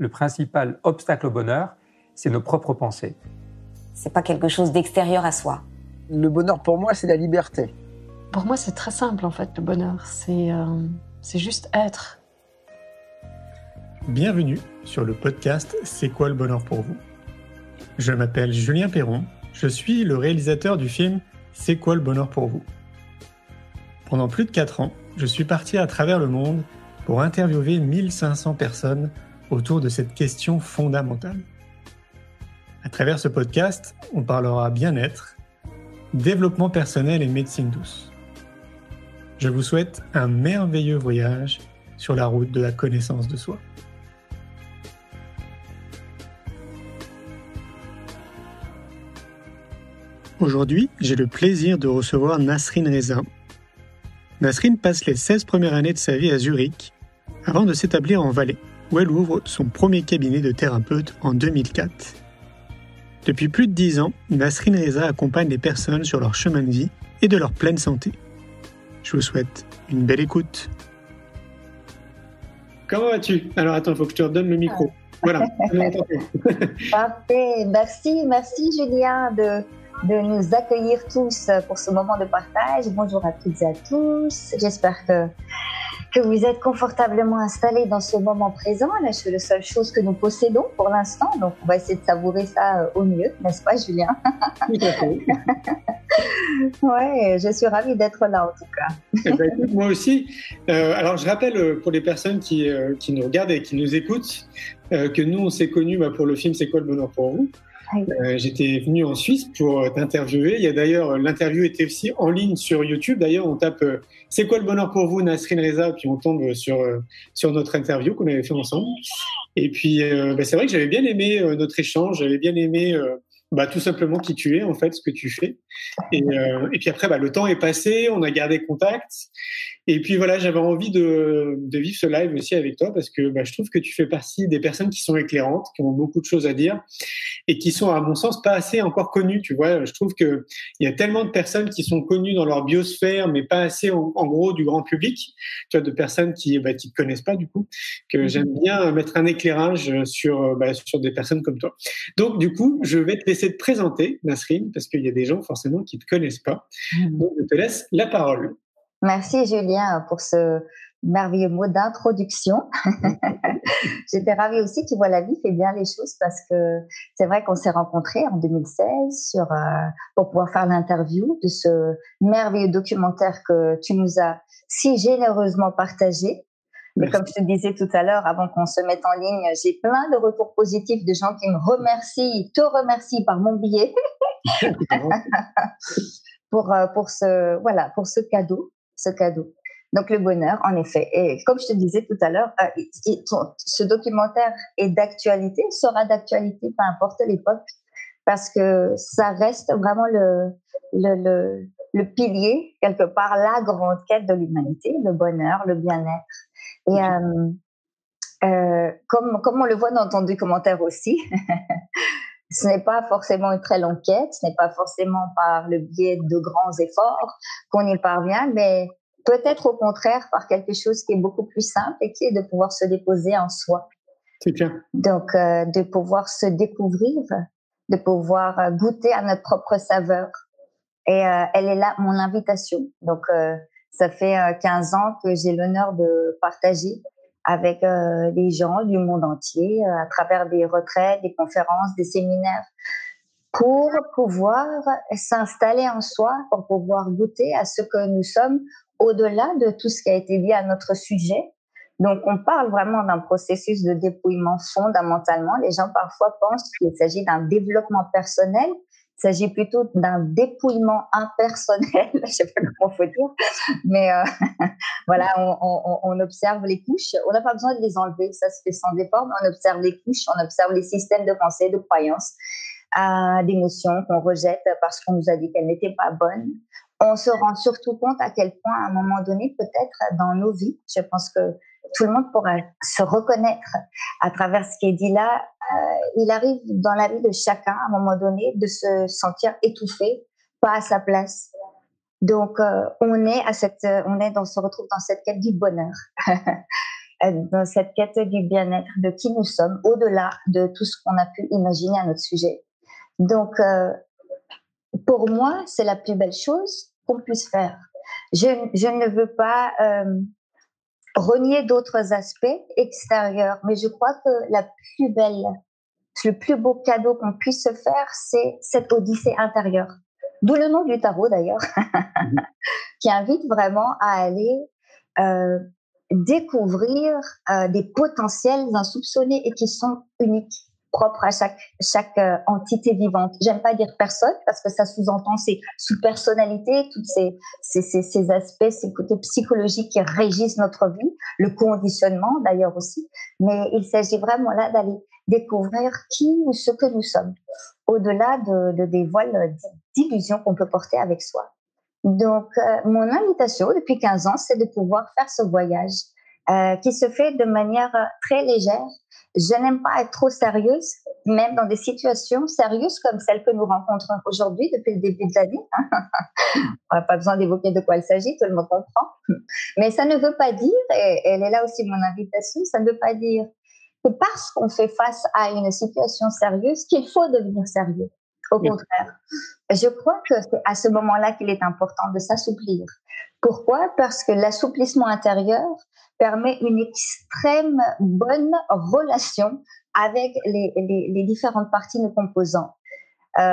le principal obstacle au bonheur, c'est nos propres pensées. C'est pas quelque chose d'extérieur à soi. Le bonheur pour moi, c'est la liberté. Pour moi, c'est très simple en fait, le bonheur. C'est juste être. Bienvenue sur le podcast C'est quoi le bonheur pour vous ? Je m'appelle Julien Perron, je suis le réalisateur du film C'est quoi le bonheur pour vous ? Pendant plus de 4 ans, je suis parti à travers le monde pour interviewer 1500 personnes autour de cette question fondamentale. À travers ce podcast, on parlera bien-être, développement personnel et médecine douce. Je vous souhaite un merveilleux voyage sur la route de la connaissance de soi. Aujourd'hui, j'ai le plaisir de recevoir Nasrine Reza. Nasrine passe les 16 premières années de sa vie à Zurich avant de s'établir en Valais, où elle ouvre son premier cabinet de thérapeute en 2004. Depuis plus de 10 ans, Nasrine Reza accompagne les personnes sur leur chemin de vie et de leur pleine santé. Je vous souhaite une belle écoute. Comment vas-tu ? Alors attends, il faut que je te redonne le micro. Voilà. Parfait. Merci Julien de nous accueillir tous pour ce moment de partage. Bonjour à toutes et à tous. J'espère que vous êtes confortablement installés dans ce moment présent. Là, c'est la seule chose que nous possédons pour l'instant. Donc, on va essayer de savourer ça au mieux, n'est-ce pas, Julien ? Tout à fait. Ouais, je suis ravie d'être là, en tout cas. Eh ben, écoute, moi aussi. Alors, je rappelle pour les personnes qui nous regardent et qui nous écoutent que nous, on s'est connus pour le film C'est quoi le bonheur pour vous ? J'étais venu en Suisse pour t'interviewer. Il y a d'ailleurs, l'interview était aussi en ligne sur YouTube. D'ailleurs, on tape C'est quoi le bonheur pour vous, Nasrine Reza, puis on tombe sur notre interview qu'on avait fait ensemble. Et puis, c'est vrai que j'avais bien aimé notre échange. J'avais bien aimé tout simplement qui tu es, en fait, ce que tu fais. Et puis après, le temps est passé, on a gardé contact. Et puis voilà, j'avais envie de vivre ce live aussi avec toi parce que je trouve que tu fais partie des personnes qui sont éclairantes, qui ont beaucoup de choses à dire et qui sont, à mon sens, pas assez encore connues. Tu vois, je trouve que il y a tellement de personnes qui sont connues dans leur biosphère, mais pas assez en gros du grand public. Tu vois, de personnes qui te connaissent pas du coup, que j'aime bien mettre un éclairage sur des personnes comme toi. Donc du coup, je vais te laisser te présenter, Nasrine, parce qu'il y a des gens forcément qui te connaissent pas. Donc je te laisse la parole. Merci Julien pour ce merveilleux mot d'introduction. J'étais ravie aussi, tu vois, la vie fait bien les choses parce que c'est vrai qu'on s'est rencontrés en 2016 pour pouvoir faire l'interview de ce merveilleux documentaire que tu nous as si généreusement partagé. Mais comme je te disais tout à l'heure, avant qu'on se mette en ligne, j'ai plein de retours positifs de gens qui me remercient, te remercient par mon biais pour ce cadeau. Donc le bonheur, en effet. Et comme je te disais tout à l'heure, ce documentaire est d'actualité, sera d'actualité, peu importe l'époque, parce que ça reste vraiment le pilier, quelque part, la grande quête de l'humanité, le bonheur, le bien-être. Et comme on le voit dans ton documentaire aussi, ce n'est pas forcément une très longue quête, ce n'est pas forcément par le biais de grands efforts qu'on y parvient, mais peut-être au contraire par quelque chose qui est beaucoup plus simple et qui est de pouvoir se déposer en soi. C'est clair. Donc, de pouvoir se découvrir, de pouvoir goûter à notre propre saveur. Et elle est là, mon invitation. Donc, ça fait 15 ans que j'ai l'honneur de partager avec des gens du monde entier à travers des retraites, des conférences, des séminaires pour pouvoir s'installer en soi, pour pouvoir goûter à ce que nous sommes au-delà de tout ce qui a été dit à notre sujet. Donc, on parle vraiment d'un processus de dépouillement fondamentalement. Les gens parfois pensent qu'il s'agit d'un développement personnel. Il s'agit plutôt d'un dépouillement impersonnel, je ne sais pas comment il faut dire, mais voilà, on observe les couches, on n'a pas besoin de les enlever, ça se fait sans effort, mais on observe les couches, on observe les systèmes de pensée, de croyances, d'émotions qu'on rejette parce qu'on nous a dit qu'elles n'étaient pas bonnes. On se rend surtout compte à quel point, à un moment donné, peut-être dans nos vies, je pense que tout le monde pourra se reconnaître à travers ce qui est dit là. Il arrive dans la vie de chacun, à un moment donné, de se sentir étouffé, pas à sa place. Donc, on se retrouve dans cette quête du bonheur. dans cette quête du bien-être, de qui nous sommes, au-delà de tout ce qu'on a pu imaginer à notre sujet. Donc, pour moi, c'est la plus belle chose qu'on puisse faire. Je ne veux pas renier d'autres aspects extérieurs, mais je crois que le plus beau cadeau qu'on puisse se faire, c'est cette odyssée intérieure. D'où le nom du tarot d'ailleurs, qui invite vraiment à aller découvrir des potentiels insoupçonnés et qui sont uniques, propres à chaque entité vivante. J'aime pas dire personne parce que ça sous-entend ces sous-personnalités, toutes ces aspects, ces côtés psychologiques qui régissent notre vie, le conditionnement d'ailleurs aussi. Mais il s'agit vraiment là d'aller découvrir qui ou ce que nous sommes, au-delà des voiles d'illusions qu'on peut porter avec soi. Donc, mon invitation depuis 15 ans, c'est de pouvoir faire ce voyage qui se fait de manière très légère. Je n'aime pas être trop sérieuse, même dans des situations sérieuses comme celles que nous rencontrons aujourd'hui depuis le début de l'année. On n'a pas besoin d'évoquer de quoi il s'agit, tout le monde comprend. Mais ça ne veut pas dire, et elle est là aussi mon invitation, ça ne veut pas dire que parce qu'on fait face à une situation sérieuse qu'il faut devenir sérieux. Au contraire, je crois que c'est à ce moment-là qu'il est important de s'assouplir. Pourquoi ? Parce que l'assouplissement intérieur permet une extrême bonne relation avec les différentes parties nous composant.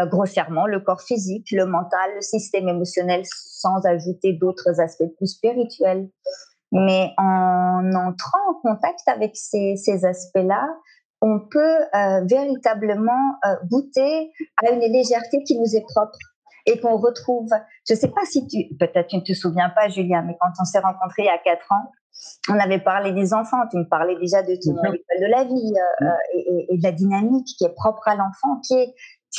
Grossièrement, le corps physique, le mental, le système émotionnel, sans ajouter d'autres aspects plus spirituels. Mais en entrant en contact avec ces aspects-là, on peut véritablement goûter à une légèreté qui nous est propre et qu'on retrouve. Je ne sais pas si peut-être tu ne te souviens pas, Julia, mais quand on s'est rencontrés il y a 4 ans, on avait parlé des enfants. Tu me parlais déjà de ton école de la vie et de la dynamique qui est propre à l'enfant, qui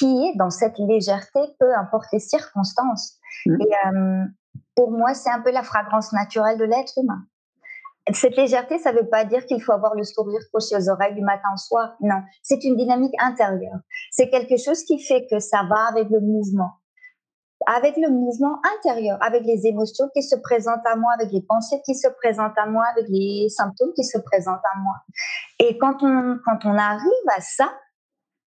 est dans cette légèreté, peu importe les circonstances. Et pour moi, c'est un peu la fragrance naturelle de l'être humain. Cette légèreté, ça ne veut pas dire qu'il faut avoir le sourire coché aux oreilles du matin au soir. Non, c'est une dynamique intérieure. C'est quelque chose qui fait que ça va avec le mouvement intérieur, avec les émotions qui se présentent à moi, avec les pensées qui se présentent à moi, avec les symptômes qui se présentent à moi. Et quand on arrive à ça,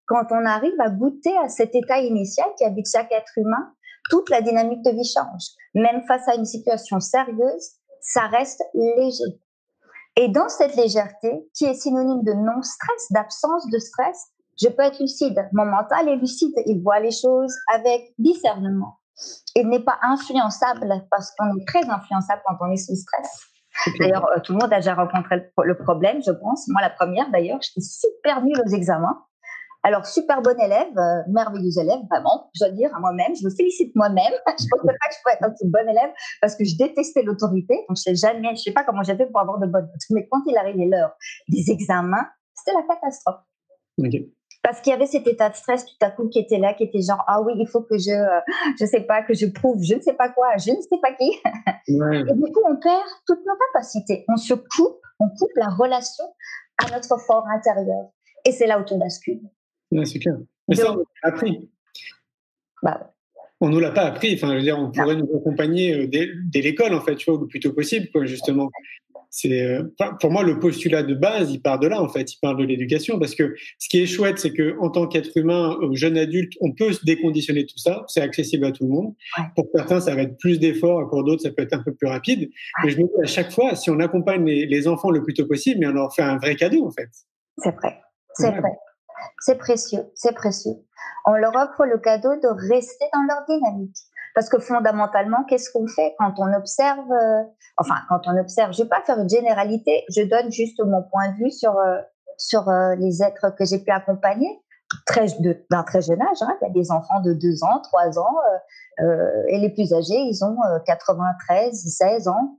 quand on arrive à goûter à cet état initial qui habite chaque être humain, toute la dynamique de vie change. Même face à une situation sérieuse, ça reste léger. Et dans cette légèreté, qui est synonyme de non-stress, d'absence de stress, je peux être lucide. Mon mental est lucide. Il voit les choses avec discernement. Il n'est pas influençable parce qu'on est très influençable quand on est sous stress. D'ailleurs, tout le monde a déjà rencontré le problème, je pense. Moi, la première, d'ailleurs, j'étais super nulle aux examens. Alors, super bonne élève, merveilleuse élève, vraiment, je dois dire à moi-même, je me félicite moi-même. Je ne pensais pas que je pouvais être une bonne élève parce que je détestais l'autorité. Donc, je ne sais pas comment j'ai fait pour avoir de bonnes notes. Mais quand il arrivait l'heure des examens, c'était la catastrophe. Okay. Parce qu'il y avait cet état de stress tout à coup qui était là, qui était genre, ah oui, il faut que je sais pas, que je prouve, je ne sais pas quoi, je ne sais pas qui. Ouais. Et du coup, on perd toutes nos capacités. On coupe la relation à notre fort intérieur. Et c'est là où tout bascule. Ouais, c'est clair. Mais ça, on nous l'a appris. On nous l'a pas appris. Enfin, je veux dire, on pourrait nous accompagner dès l'école, en fait, tu vois, le plus tôt possible, quoi, justement. C'est, pour moi, le postulat de base, il part de là, en fait. Il part de l'éducation. Parce que ce qui est chouette, c'est qu'en tant qu'être humain, jeune adulte, on peut se déconditionner tout ça. C'est accessible à tout le monde. Ouais. Pour certains, ça va être plus d'efforts. Et pour d'autres, ça peut être un peu plus rapide. Mais je me dis à chaque fois, si on accompagne les enfants le plus tôt possible, mais on leur fait un vrai cadeau, en fait. C'est vrai. C'est vrai. C'est précieux, c'est précieux. On leur offre le cadeau de rester dans leur dynamique. Parce que fondamentalement, qu'est-ce qu'on fait quand on observe je vais pas faire une généralité, je donne juste mon point de vue sur les êtres que j'ai pu accompagner d'un très jeune âge. Hein. Il y a des enfants de 2 ans, 3 ans, et les plus âgés, ils ont 93, 16 ans.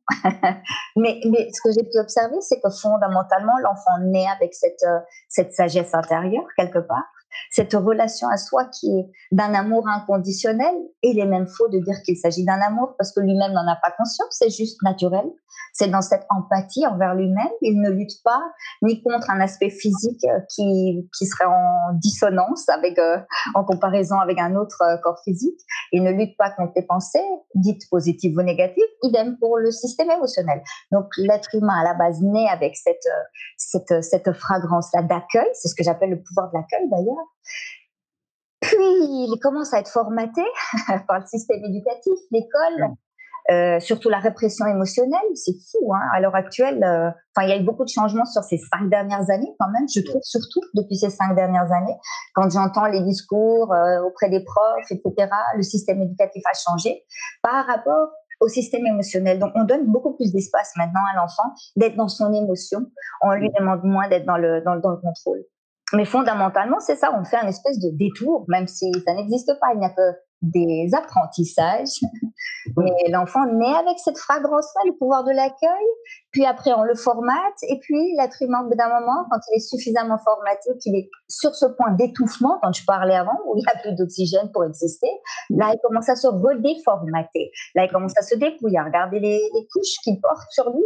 mais ce que j'ai pu observer, c'est que fondamentalement, l'enfant naît avec cette sagesse intérieure, quelque part. Cette relation à soi qui est d'un amour inconditionnel. Et il est même faux de dire qu'il s'agit d'un amour parce que lui-même n'en a pas conscience, c'est juste naturel. C'est dans cette empathie envers lui-même. Il ne lutte pas ni contre un aspect physique qui serait en dissonance en comparaison avec un autre corps physique. Il ne lutte pas contre les pensées, dites positives ou négatives. Idem pour le système émotionnel. Donc, l'être humain, à la base, naît avec cette fragrance-là d'accueil. C'est ce que j'appelle le pouvoir de l'accueil, d'ailleurs. Puis, il commence à être formaté par le système éducatif, l'école, surtout la répression émotionnelle. C'est fou, hein. À l'heure actuelle, il y a eu beaucoup de changements sur ces 5 dernières années, quand même, je trouve, surtout depuis ces 5 dernières années. Quand j'entends les discours auprès des profs, etc., le système éducatif a changé par rapport au système émotionnel. Donc, on donne beaucoup plus d'espace maintenant à l'enfant d'être dans son émotion. On lui demande moins d'être dans le contrôle. Mais fondamentalement, c'est ça, on fait un espèce de détour, même si ça n'existe pas, il n'y a que des apprentissages. Mais l'enfant naît avec cette fragrance-là, le pouvoir de l'accueil, puis après on le formate, et puis l'être humain, au bout d'un moment, quand il est suffisamment formaté, qu'il est sur ce point d'étouffement, quand je parlais avant, où il n'y a plus d'oxygène pour exister, là il commence à se redéformater, là il commence à se dépouiller, à regarder les couches qu'il porte sur lui.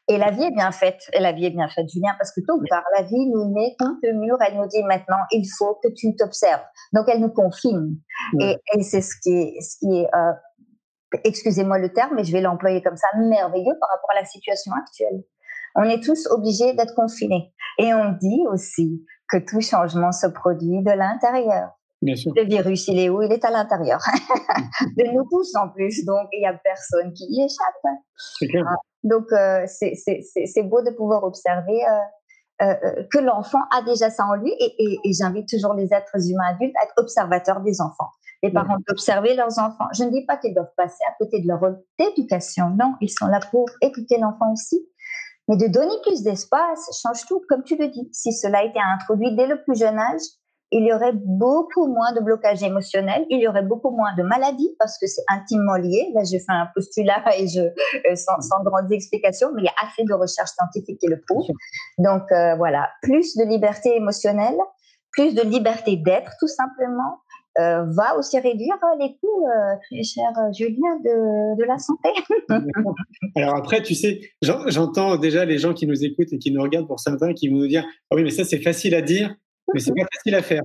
Et la vie est bien faite, Julien, parce que tôt ou tard, la vie nous met contre le mur, elle nous dit maintenant, il faut que tu t'observes. Donc, elle nous confine. Et c'est ce qui est excusez-moi le terme, mais je vais l'employer comme ça, merveilleux par rapport à la situation actuelle. On est tous obligés d'être confinés. Et on dit aussi que tout changement se produit de l'intérieur. Bien sûr. Le virus, il est où? Il est à l'intérieur. De nous tous en plus. Donc, il n'y a personne qui y échappe. C'est clair. Donc, c'est beau de pouvoir observer que l'enfant a déjà ça en lui. Et j'invite toujours les êtres humains adultes à être observateurs des enfants. Les parents doivent observer leurs enfants. Je ne dis pas qu'ils doivent passer à côté de leur rôle d'éducation. Non, ils sont là pour éduquer l'enfant aussi. Mais de donner plus d'espace change tout, comme tu le dis. Si cela a été introduit dès le plus jeune âge, il y aurait beaucoup moins de blocage émotionnel, il y aurait beaucoup moins de maladies parce que c'est intimement lié. Là, je fais un postulat et sans grandes explications, mais il y a assez de recherches scientifiques qui le prouvent. Donc voilà, plus de liberté émotionnelle, plus de liberté d'être, tout simplement, va aussi réduire les coûts, très cher Julien, de la santé. Alors après, tu sais, j'entends déjà les gens qui nous écoutent et qui nous regardent, pour certains, qui vont nous dire « Ah oui, mais ça, c'est facile à dire. » Mais c'est pas facile à faire.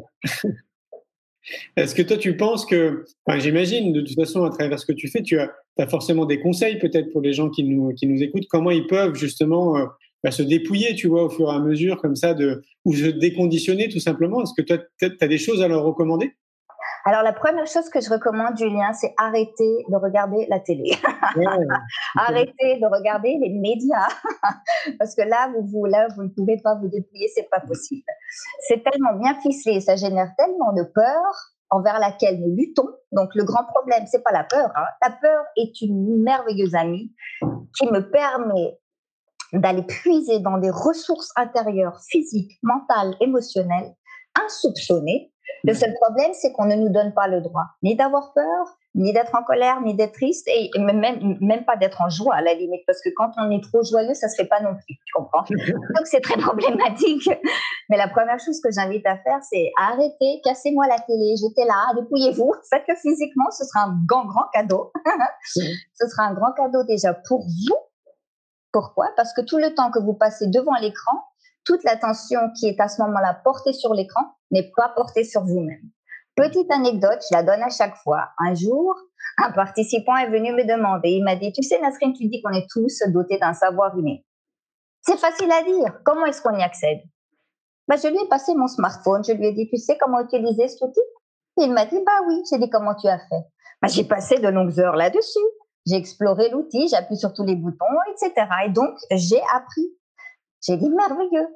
Est-ce que toi, tu penses que, j'imagine, de toute façon, à travers ce que tu fais, tu as forcément des conseils peut-être pour les gens qui nous écoutent, comment ils peuvent justement se dépouiller, tu vois, au fur et à mesure, comme ça, ou se déconditionner tout simplement. Est-ce que toi, tu as des choses à leur recommander? Alors, la première chose que je recommande, Julien, c'est arrêter de regarder la télé. Arrêtez de regarder les médias. Parce que là, vous ne pouvez pas vous dépouiller, c'est pas possible. C'est tellement bien ficelé, ça génère tellement de peur envers laquelle nous luttons. Donc, le grand problème, c'est pas la peur, hein. La peur est une merveilleuse amie qui me permet d'aller puiser dans des ressources intérieures, physiques, mentales, émotionnelles, insoupçonnées. Le seul problème, c'est qu'on ne nous donne pas le droit ni d'avoir peur, ni d'être en colère, ni d'être triste, et même pas d'être en joie à la limite, parce que quand on est trop joyeux, ça se fait pas non plus, tu comprends? Donc c'est très problématique. Mais la première chose que j'invite à faire, c'est arrêtez, cassez-moi la télé, j'étais là, dépouillez-vous, faites-le physiquement, ce sera un grand cadeau. Ce sera un grand cadeau déjà pour vous. Pourquoi? Parce que tout le temps que vous passez devant l'écran, toute l'attention qui est à ce moment-là portée sur l'écran n'est pas portée sur vous-même. Petite anecdote, je la donne à chaque fois. Un jour, un participant est venu me demander, il m'a dit, tu sais Nasrine, tu dis qu'on est tous dotés d'un savoir inné. C'est facile à dire, comment est-ce qu'on y accède? Je lui ai passé mon smartphone, je lui ai dit, tu sais comment utiliser cet outil? Et il m'a dit, oui. J'ai dit, comment tu as fait? J'ai passé de longues heures là-dessus. J'ai exploré l'outil, j'ai appuyé sur tous les boutons, etc. Et donc, j'ai appris. J'ai dit, merveilleux.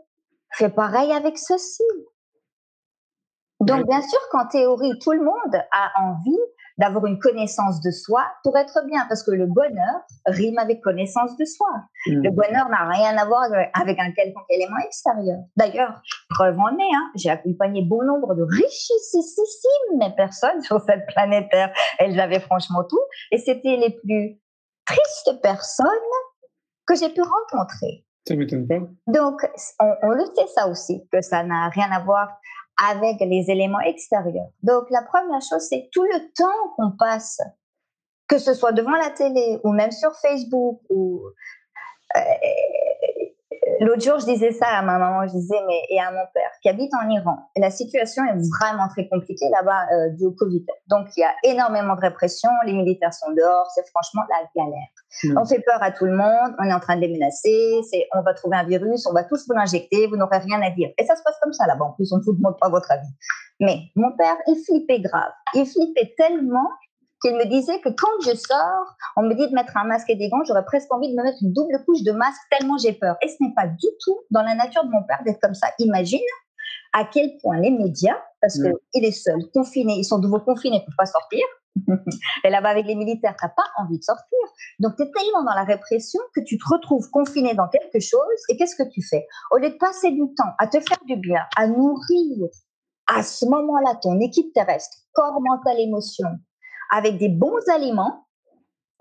Fais pareil avec ceci. Donc, bien sûr qu'en théorie, tout le monde a envie d'avoir une connaissance de soi pour être bien, parce que le bonheur rime avec connaissance de soi. Le bonheur n'a rien à voir avec un quelconque élément extérieur. D'ailleurs, preuve en est, j'ai accompagné bon nombre de richissimes personnes sur cette planète Terre. Elles avaient franchement tout, et c'était les plus tristes personnes que j'ai pu rencontrer. Ça m'étonne pas. Donc, on le sait ça aussi, que ça n'a rien à voir avec les éléments extérieurs. Donc, la première chose, c'est tout le temps qu'on passe, que ce soit devant la télé ou même sur Facebook ou l'autre jour, je disais ça à ma maman, je disais, et à mon père, qui habite en Iran. Et la situation est vraiment très compliquée là-bas due au Covid. Donc, il y a énormément de répression, les militaires sont dehors, c'est franchement la galère. On fait peur à tout le monde, on est en train de les menacer, on va trouver un virus, on va tous vous l'injecter, vous n'aurez rien à dire. Et ça se passe comme ça là-bas, en plus, on ne vous demande pas votre avis. Mais mon père, il flippait grave. Il flippait tellement qu'il me disait que quand je sors, on me dit de mettre un masque et des gants, j'aurais presque envie de me mettre une double couche de masque tellement j'ai peur. Et ce n'est pas du tout dans la nature de mon père d'être comme ça. Imagine à quel point les médias, parce qu'il est seul, confiné, ils sont de nouveau confinés, ils ne peuvent pas sortir. Et là-bas avec les militaires, tu n'as pas envie de sortir. Donc tu es tellement dans la répression que tu te retrouves confiné dans quelque chose. Et qu'est-ce que tu fais? Au lieu de passer du temps à te faire du bien, à nourrir à ce moment-là ton équipe terrestre, corps, mental, émotion, avec des bons aliments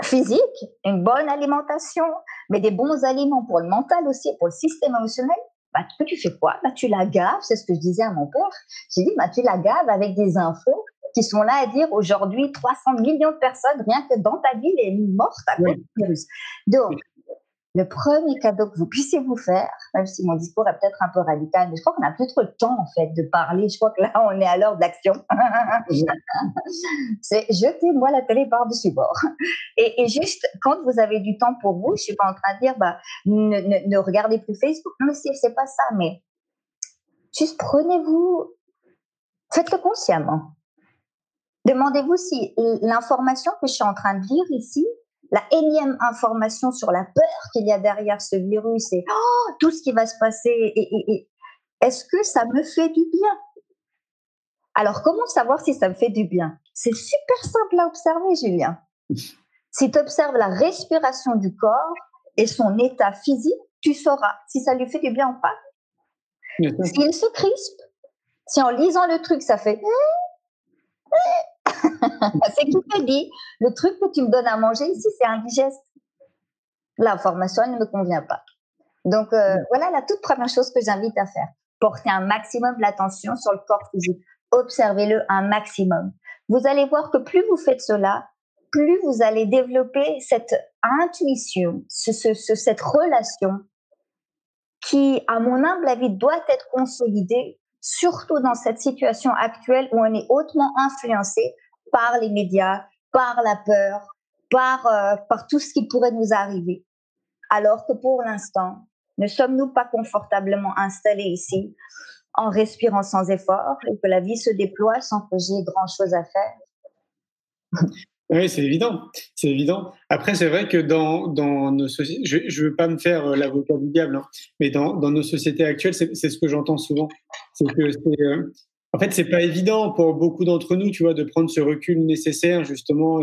physiques, une bonne alimentation, mais des bons aliments pour le mental aussi, pour le système émotionnel, que tu fais quoi? Tu la gaves, c'est ce que je disais à mon père. J'ai dit, tu la gaves avec des infos qui sont là à dire aujourd'hui 300 millions de personnes, rien que dans ta ville, est morte à cause du virus. Donc, le premier cadeau que vous puissiez vous faire, même si mon discours est peut-être un peu radical, mais je crois qu'on n'a plus trop le temps, en fait, de parler. Je crois que là, on est à l'heure de l'action. C'est jetez-moi la télé par-dessus bord. Et juste, quand vous avez du temps pour vous, je ne suis pas en train de dire, ne regardez plus Facebook. Non, mais c'est pas ça, mais juste prenez-vous, faites-le consciemment. Demandez-vous si l'information que je suis en train de lire ici, la énième information sur la peur qu'il y a derrière ce virus et tout ce qui va se passer, et est-ce que ça me fait du bien? Alors, comment savoir si ça me fait du bien? C'est super simple à observer, Julien. Si tu observes la respiration du corps et son état physique, tu sauras si ça lui fait du bien ou pas. S'il se crispe, si en lisant le truc, ça fait... c'est qui te dit, le truc que tu me donnes à manger ici, c'est indigeste. L'information, elle ne me convient pas. Donc, voilà la toute première chose que j'invite à faire. Porter un maximum l'attention sur le corps physique. Observez-le un maximum. Vous allez voir que plus vous faites cela, plus vous allez développer cette intuition, cette relation qui, à mon humble avis, doit être consolidée, surtout dans cette situation actuelle où on est hautement influencé par les médias, par la peur, par tout ce qui pourrait nous arriver. Alors que pour l'instant, ne sommes-nous pas confortablement installés ici, en respirant sans effort, et que la vie se déploie sans que j'ai grand-chose à faire? Oui, c'est évident. C'est évident. Après, c'est vrai que dans nos sociétés, je veux pas me faire l'avocat du diable, mais dans nos sociétés actuelles, c'est ce que j'entends souvent. C'est que en fait, c'est pas évident pour beaucoup d'entre nous, tu vois, de prendre ce recul nécessaire justement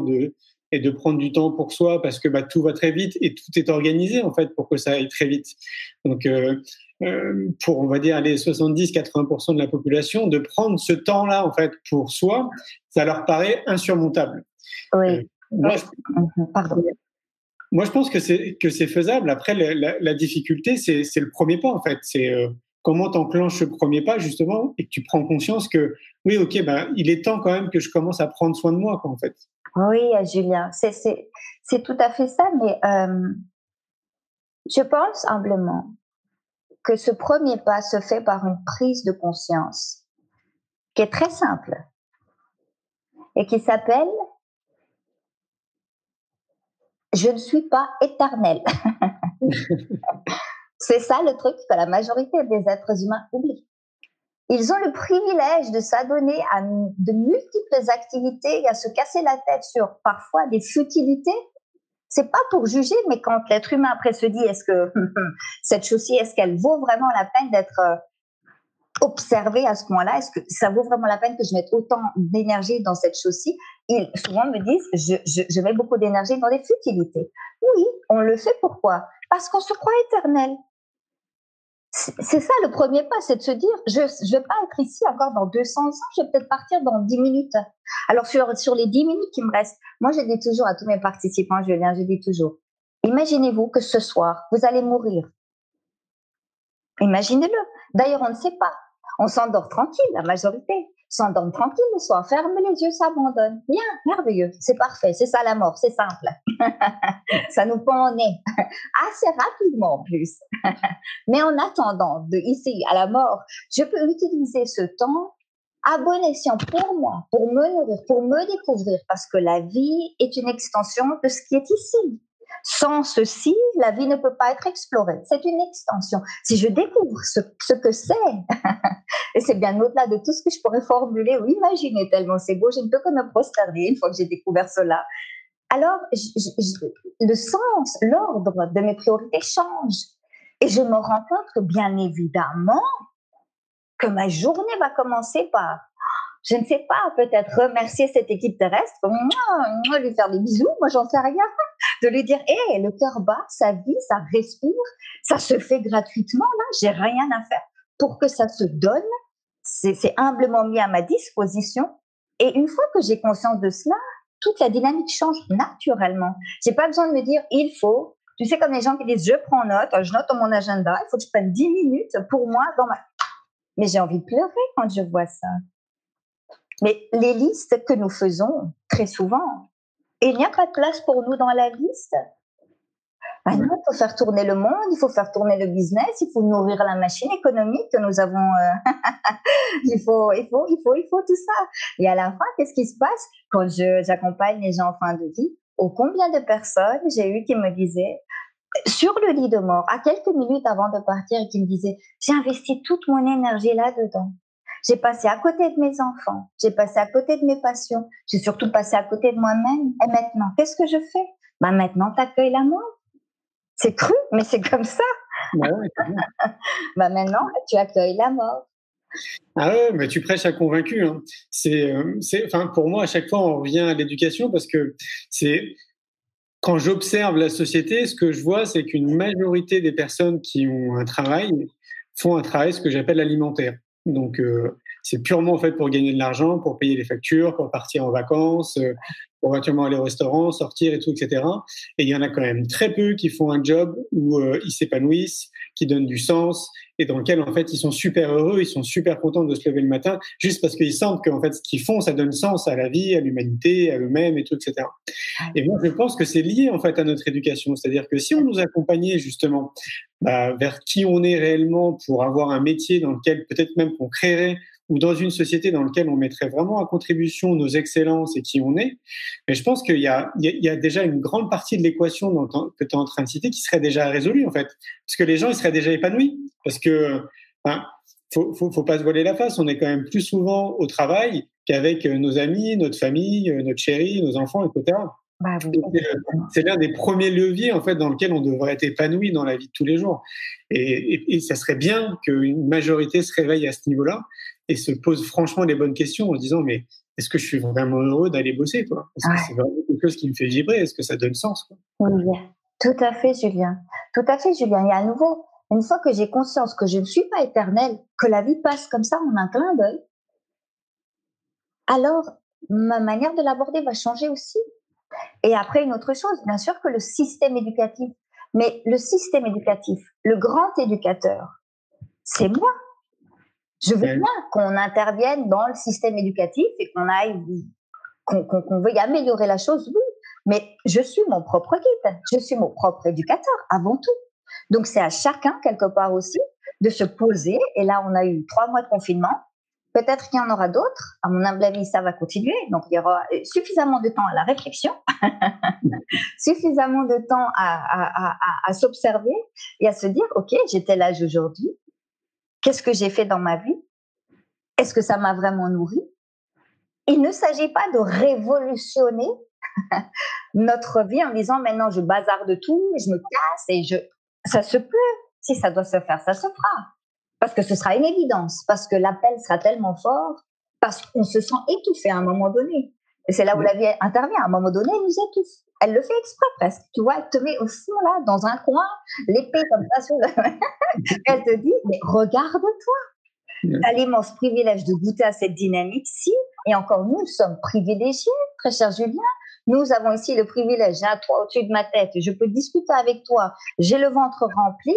et de prendre du temps pour soi parce que tout va très vite et tout est organisé en fait pour que ça aille très vite. Donc, pour on va dire les 70-80% de la population, de prendre ce temps-là en fait pour soi, ça leur paraît insurmontable. Oui. Pardon. Moi, je pense que c'est faisable. Après, la difficulté, c'est le premier pas en fait. C'est comment t'enclenches ce premier pas justement et que tu prends conscience que oui, ok, il est temps quand même que je commence à prendre soin de moi, quoi, en fait. Oui, Julien, c'est tout à fait ça, mais je pense humblement que ce premier pas se fait par une prise de conscience qui est très simple et qui s'appelle « Je ne suis pas éternel ». C'est ça le truc que la majorité des êtres humains oublient. Ils ont le privilège de s'adonner à de multiples activités et à se casser la tête sur parfois des futilités. C'est pas pour juger, mais quand l'être humain après se dit est-ce que cette chose-ci, est-ce qu'elle vaut vraiment la peine d'être observée à ce point-là? Est-ce que ça vaut vraiment la peine que je mette autant d'énergie dans cette chose-ci? Ils souvent me disent je mets beaucoup d'énergie dans des futilités. Oui, on le fait pourquoi? Parce qu'on se croit éternel. C'est ça le premier pas, c'est de se dire je vais pas être ici encore dans 200 ans, je vais peut-être partir dans 10 minutes. Alors sur les 10 minutes qui me restent, moi je dis toujours à tous mes participants, Julien, je dis toujours, imaginez-vous que ce soir, vous allez mourir. Imaginez-le. D'ailleurs, on ne sait pas. On s'endort tranquille, la majorité. S'endorme tranquille le soir, ferme les yeux, s'abandonne. Bien, merveilleux, c'est parfait, c'est ça la mort, c'est simple. Ça nous pend au nez, assez rapidement en plus. Mais en attendant, de ici à la mort, je peux utiliser ce temps à bon escient pour moi, pour me nourrir, pour me découvrir, parce que la vie est une extension de ce qui est ici. Sans ceci, la vie ne peut pas être explorée. C'est une extension. Si je découvre ce que c'est, et c'est bien au-delà de tout ce que je pourrais formuler ou imaginer tellement c'est beau, je ne peux que me prosterner une fois que j'ai découvert cela. Alors, le sens, l'ordre de mes priorités change. Et je me rends compte que bien évidemment, que ma journée va commencer par, je ne sais pas, peut-être remercier cette équipe terrestre, lui faire des bisous, moi j'en sais rien, de lui dire, hé, le cœur bat, ça vit, ça respire, ça se fait gratuitement, là, j'ai rien à faire pour que ça se donne, c'est humblement mis à ma disposition. Et une fois que j'ai conscience de cela, toute la dynamique change naturellement. J'ai pas besoin de me dire, il faut, tu sais, comme les gens qui disent, je prends note, je note dans mon agenda, il faut que je prenne 10 minutes pour moi dans ma... Mais j'ai envie de pleurer quand je vois ça. Mais les listes que nous faisons, très souvent, il n'y a pas de place pour nous dans la liste. Ben non, il faut faire tourner le monde, il faut faire tourner le business, il faut nourrir la machine économique que nous avons. Il faut tout ça. Et à la fin, qu'est-ce qui se passe quand j'accompagne les gens en fin de vie? Oh, combien de personnes j'ai eu qui me disaient, sur le lit de mort, à quelques minutes avant de partir, qui me disaient, j'ai investi toute mon énergie là-dedans. J'ai passé à côté de mes enfants, j'ai passé à côté de mes passions, j'ai surtout passé à côté de moi-même. Et maintenant, qu'est-ce que je fais? Ben maintenant, t'accueilles la mort. C'est cru, mais c'est comme ça. Ouais, Ben maintenant, tu accueilles la mort. Ah ouais, mais tu prêches à convaincu. Hein. Enfin, pour moi, à chaque fois, on revient à l'éducation parce que quand j'observe la société, ce que je vois, c'est qu'une majorité des personnes qui ont un travail font un travail, ce que j'appelle alimentaire. Donc, c'est purement en fait pour gagner de l'argent, pour payer les factures, pour partir en vacances, pour éventuellement aller au restaurant, sortir et tout, etc. Et il y en a quand même très peu qui font un job où ils s'épanouissent, qui donnent du sens et dans lequel en fait ils sont super heureux, ils sont super contents de se lever le matin, juste parce qu'ils sentent qu'en fait ce qu'ils font, ça donne sens à la vie, à l'humanité, à eux-mêmes et tout, etc. Et moi, je pense que c'est lié en fait à notre éducation, c'est-à-dire que si on nous accompagnait justement vers qui on est réellement pour avoir un métier dans lequel peut-être même qu'on créerait ou dans une société dans laquelle on mettrait vraiment à contribution nos excellences et qui on est, mais je pense qu'il y a déjà une grande partie de l'équation que tu es en train de citer qui serait déjà résolue en fait, parce que les gens ils seraient déjà épanouis, parce que faut pas se voiler la face, on est quand même plus souvent au travail qu'avec nos amis, notre famille, notre chérie, nos enfants, etc. Bah oui. C'est l'un des premiers leviers en fait dans lequel on devrait être épanoui dans la vie de tous les jours. Et ça serait bien qu'une majorité se réveille à ce niveau-là et se pose franchement les bonnes questions en se disant mais est-ce que je suis vraiment heureux d'aller bosser quoi? Est-ce que c'est vraiment quelque chose qui me fait vibrer? Est-ce que ça donne sens quoi? Oui, tout à fait, Julien. Tout à fait, Julien. Et à nouveau, une fois que j'ai conscience que je ne suis pas éternelle, que la vie passe comme ça en un clin d'œil, alors ma manière de l'aborder va changer aussi. Et après, une autre chose, bien sûr que le système éducatif, mais le système éducatif, le grand éducateur, c'est moi. Je veux bien qu'on intervienne dans le système éducatif et qu'on veuille améliorer la chose, oui, mais je suis mon propre guide, je suis mon propre éducateur avant tout. Donc, c'est à chacun, quelque part aussi, de se poser. Et là, on a eu 3 mois de confinement. Peut-être qu'il y en aura d'autres. À mon humble avis, ça va continuer. Donc, il y aura suffisamment de temps à la réflexion, suffisamment de temps à s'observer et à se dire, OK, j'ai tel âge aujourd'hui. Qu'est-ce que j'ai fait dans ma vie? Est-ce que ça m'a vraiment nourri? Il ne s'agit pas de révolutionner notre vie en disant, maintenant, je bazarde tout, je me casse et ça se peut. Si ça doit se faire, ça se fera. Parce que ce sera une évidence, parce que l'appel sera tellement fort, parce qu'on se sent étouffé à un moment donné. Et c'est là où la vie intervient. À un moment donné, elle nous étouffe. Elle le fait exprès presque. Tu vois, elle te met au fond, là, dans un coin, l'épée comme ça sur le... Elle te dit, mais regarde-toi. Tu as l'immense privilège de goûter à cette dynamique-ci. Et encore, nous sommes privilégiés, très cher Julien, Nous avons ici le privilège, j'ai un toit au-dessus de ma tête, je peux discuter avec toi, j'ai le ventre rempli,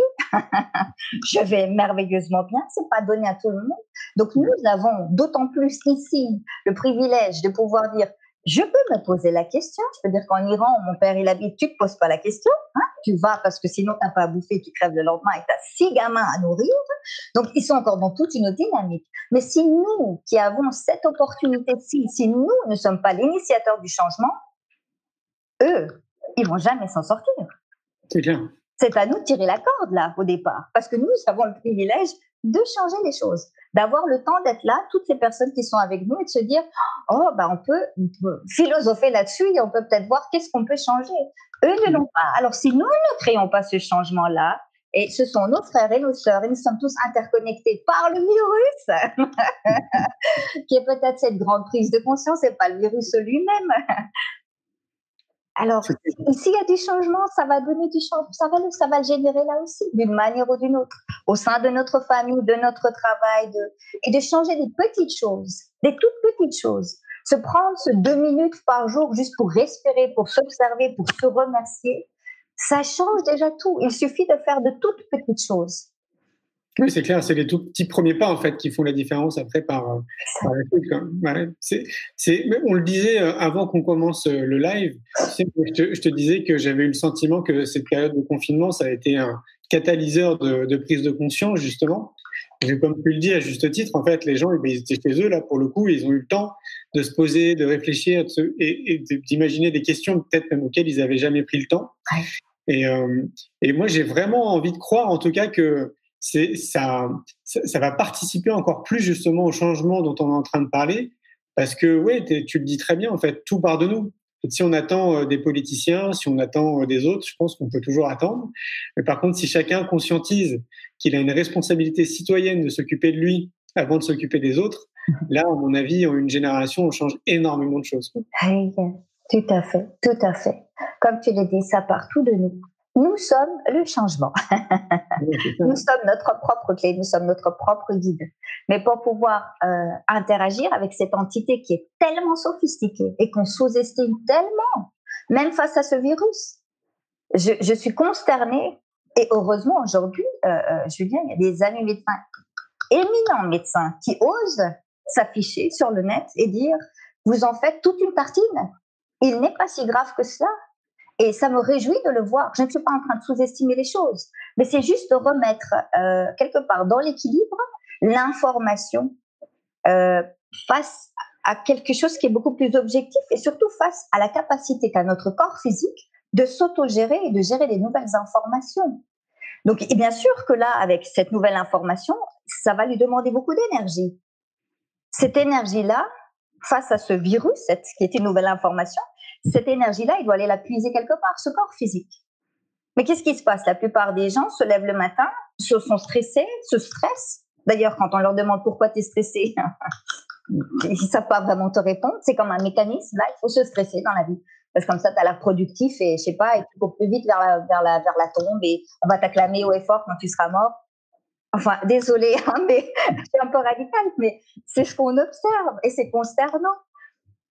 je vais merveilleusement bien, c'est pas donné à tout le monde. Donc nous avons d'autant plus ici le privilège de pouvoir dire, je peux me poser la question, je peux dire qu'en Iran, mon père il habite, tu te poses pas la question, hein, tu vas parce que sinon t'as pas à bouffer, tu crèves le lendemain et t'as 6 gamins à nourrir. Donc ils sont encore dans toute une dynamique. Mais si nous qui avons cette opportunité-ci, si nous ne sommes pas l'initiateur du changement, eux, ils vont jamais s'en sortir. C'est clair. C'est à nous de tirer la corde là au départ, parce que nous avons le privilège de changer les choses, d'avoir le temps d'être là, toutes ces personnes qui sont avec nous et de se dire oh on peut philosopher là-dessus et on peut peut-être voir qu'est-ce qu'on peut changer. Eux ne l'ont pas. Alors si nous ne créons pas ce changement-là, et ce sont nos frères et nos sœurs, et nous sommes tous interconnectés par le virus, qui est peut-être cette grande prise de conscience, et pas le virus lui-même. Alors, s'il y a du changement, ça va donner du changement, ça va le générer là aussi, d'une manière ou d'une autre, au sein de notre famille, de notre travail, et de changer des petites choses, des toutes petites choses. Se prendre 2 minutes par jour juste pour respirer, pour s'observer, pour se remercier, ça change déjà tout. Il suffit de faire de toutes petites choses. Oui, c'est clair, c'est les tout petits premiers pas en fait qui font la différence après par la suite. Ouais, on le disait avant qu'on commence le live. Je te disais que j'avais eu le sentiment que cette période de confinement, ça a été un catalyseur de prise de conscience justement. Et comme tu le dis à juste titre, en fait, les gens ils étaient chez eux là pour le coup, ils ont eu le temps de se poser, de réfléchir et d'imaginer des questions peut-être même auxquelles ils n'avaient jamais pris le temps. Et moi, j'ai vraiment envie de croire, en tout cas, que ça va participer encore plus justement au changement dont on est en train de parler, parce que ouais, tu le dis très bien en fait, tout part de nous. Et si on attend des politiciens, si on attend des autres, je pense qu'on peut toujours attendre. Mais par contre, si chacun conscientise qu'il a une responsabilité citoyenne de s'occuper de lui avant de s'occuper des autres, là, à mon avis, en une génération, on change énormément de choses. Oui, tout à fait, tout à fait. Comme tu l'as dit, ça part tout de nous. Nous sommes le changement. Nous sommes notre propre clé, nous sommes notre propre guide. Mais pour pouvoir interagir avec cette entité qui est tellement sophistiquée et qu'on sous-estime tellement, même face à ce virus, je suis consternée. Et heureusement, aujourd'hui, Julien, il y a des amis médecins, éminents médecins, qui osent s'afficher sur le net et dire « Vous en faites toute une tartine. Il n'est pas si grave que cela. » Et ça me réjouit de le voir. Je ne suis pas en train de sous-estimer les choses, mais c'est juste de remettre quelque part dans l'équilibre l'information face à quelque chose qui est beaucoup plus objectif et surtout face à la capacité qu'a notre corps physique de s'autogérer et de gérer les nouvelles informations. Donc, et bien sûr que là, avec cette nouvelle information, ça va lui demander beaucoup d'énergie. Cette énergie-là, face à ce virus, qui est une nouvelle information, cette énergie-là, il doit aller la puiser quelque part, ce corps physique. Mais qu'est-ce qui se passe? La plupart des gens se lèvent le matin, se sont stressés, se stressent. D'ailleurs, quand on leur demande pourquoi tu es stressé, ils ne savent pas vraiment te répondre. C'est comme un mécanisme. Là, il faut se stresser dans la vie. Parce que comme ça, tu as l'air productif et, je sais pas, et tu cours plus vite vers la tombe et on va t'acclamer haut et fort quand tu seras mort. Enfin, désolé, mais c'est un peu radical, mais c'est ce qu'on observe et c'est consternant.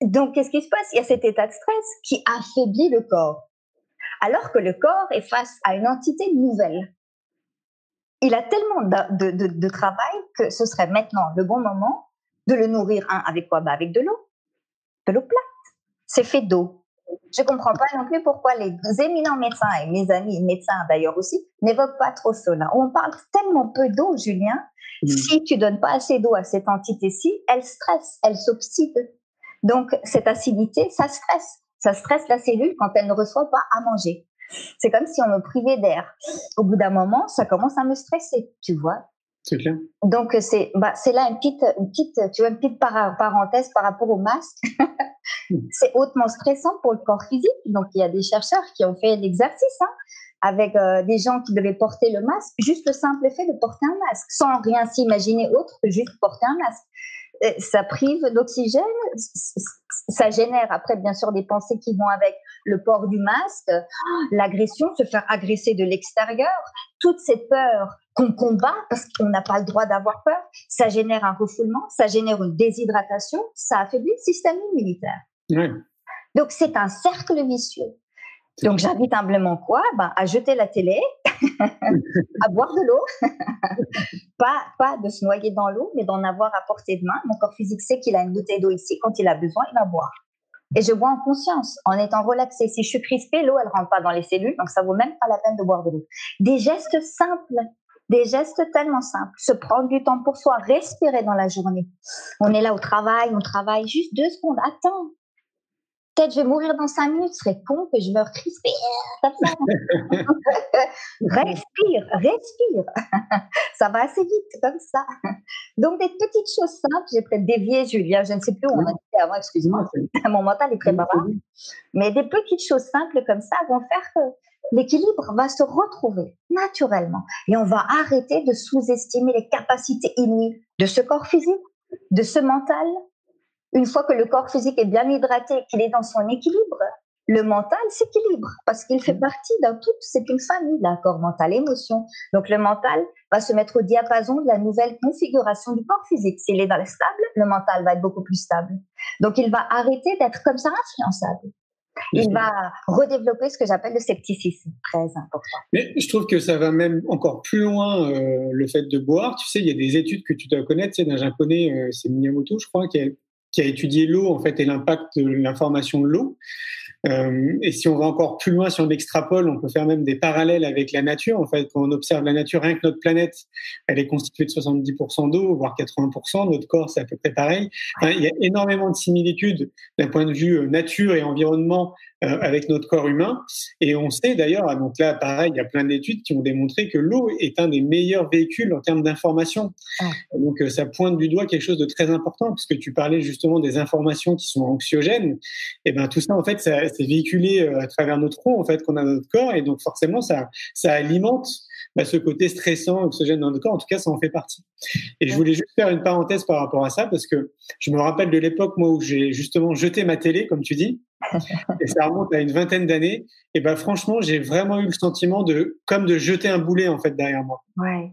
Donc, qu'est-ce qui se passe? Il y a cet état de stress qui affaiblit le corps. Alors que le corps est face à une entité nouvelle. Il a tellement de travail que ce serait maintenant le bon moment de le nourrir. Avec quoi? Avec de l'eau plate. C'est fait d'eau. Je comprends pas non plus pourquoi les éminents médecins, et mes amis médecins d'ailleurs aussi, n'évoquent pas trop cela. On parle tellement peu d'eau, Julien. Si tu donnes pas assez d'eau à cette entité-ci, elle stresse, elle s'oxyde. Donc, cette acidité, ça stresse la cellule quand elle ne reçoit pas à manger. C'est comme si on me privait d'air. Au bout d'un moment, ça commence à me stresser, tu vois. C'est clair. Donc, c'est là une petite parenthèse par rapport au masque. C'est hautement stressant pour le corps physique. Donc, il y a des chercheurs qui ont fait l'exercice, avec des gens qui devaient porter le masque, juste le simple fait de porter un masque, sans rien s'imaginer autre que juste porter un masque. Ça prive d'oxygène, ça génère après bien sûr des pensées qui vont avec le port du masque, l'agression, se faire agresser de l'extérieur, toutes ces peurs qu'on combat parce qu'on n'a pas le droit d'avoir peur, ça génère un refoulement, ça génère une déshydratation, ça affaiblit le système immunitaire. Ouais. Donc, c'est un cercle vicieux. Donc, j'invite humblement quoi? À jeter la télé, à boire de l'eau, pas de se noyer dans l'eau, mais d'en avoir à portée de main. Mon corps physique sait qu'il a une bouteille d'eau ici. Quand il a besoin, il va boire. Et je bois en conscience, en étant relaxée. Si je suis crispée, l'eau, elle rentre pas dans les cellules, donc ça vaut même pas la peine de boire de l'eau. Des gestes simples, des gestes tellement simples. Se prendre du temps pour soi, respirer dans la journée. On est là au travail, on travaille juste 2 secondes. Attends, peut-être je vais mourir dans 5 minutes, ce serait con que je me respire comme ça. respire. Ça va assez vite, comme ça. Donc, des petites choses simples. J'ai peut-être dévié, Julien, je ne sais plus où on a dit avant, excuse-moi. Mon mental est très bavard. Mais des petites choses simples comme ça vont faire que l'équilibre va se retrouver naturellement. Et on va arrêter de sous-estimer les capacités inouïes de ce corps physique, de ce mental. Une fois que le corps physique est bien hydraté, qu'il est dans son équilibre, le mental s'équilibre parce qu'il fait partie d'un tout, c'est une famille, là, corps, mental, émotion. Donc le mental va se mettre au diapason de la nouvelle configuration du corps physique. S'il est dans le stable, le mental va être beaucoup plus stable. Donc il va arrêter d'être comme ça influençable. Il va redévelopper ce que j'appelle le scepticisme, très important. Mais je trouve que ça va même encore plus loin, le fait de boire. Tu sais, il y a des études que tu dois connaître, c'est d'un japonais, c'est Miyamoto, je crois, qui a étudié l'eau en fait et l'impact de l'information de l'eau. Et si on va encore plus loin, si on extrapole, on peut faire même des parallèles avec la nature. En fait, quand on observe la nature, rien que notre planète, elle est constituée de 70% d'eau, voire 80%. Notre corps, c'est à peu près pareil. Enfin, il y a énormément de similitudes d'un point de vue nature et environnement avec notre corps humain. Et on sait d'ailleurs, donc là, pareil, il y a plein d'études qui ont démontré que l'eau est un des meilleurs véhicules en termes d'information. Donc, ça pointe du doigt quelque chose de très important, puisque tu parlais justement des informations qui sont anxiogènes. Et ben tout ça, en fait, c'est véhiculé à travers notre eau, en fait, qu'on a dans notre corps. Et donc, forcément, ça alimente ce côté stressant, anxiogène dans notre corps. En tout cas, ça en fait partie. Et je voulais juste faire une parenthèse par rapport à ça, parce que je me rappelle de l'époque, moi, où j'ai justement jeté ma télé, comme tu dis, et ça remonte à une 20aine d'années. Et ben franchement, j'ai vraiment eu le sentiment comme de jeter un boulet, en fait, derrière moi. Ouais.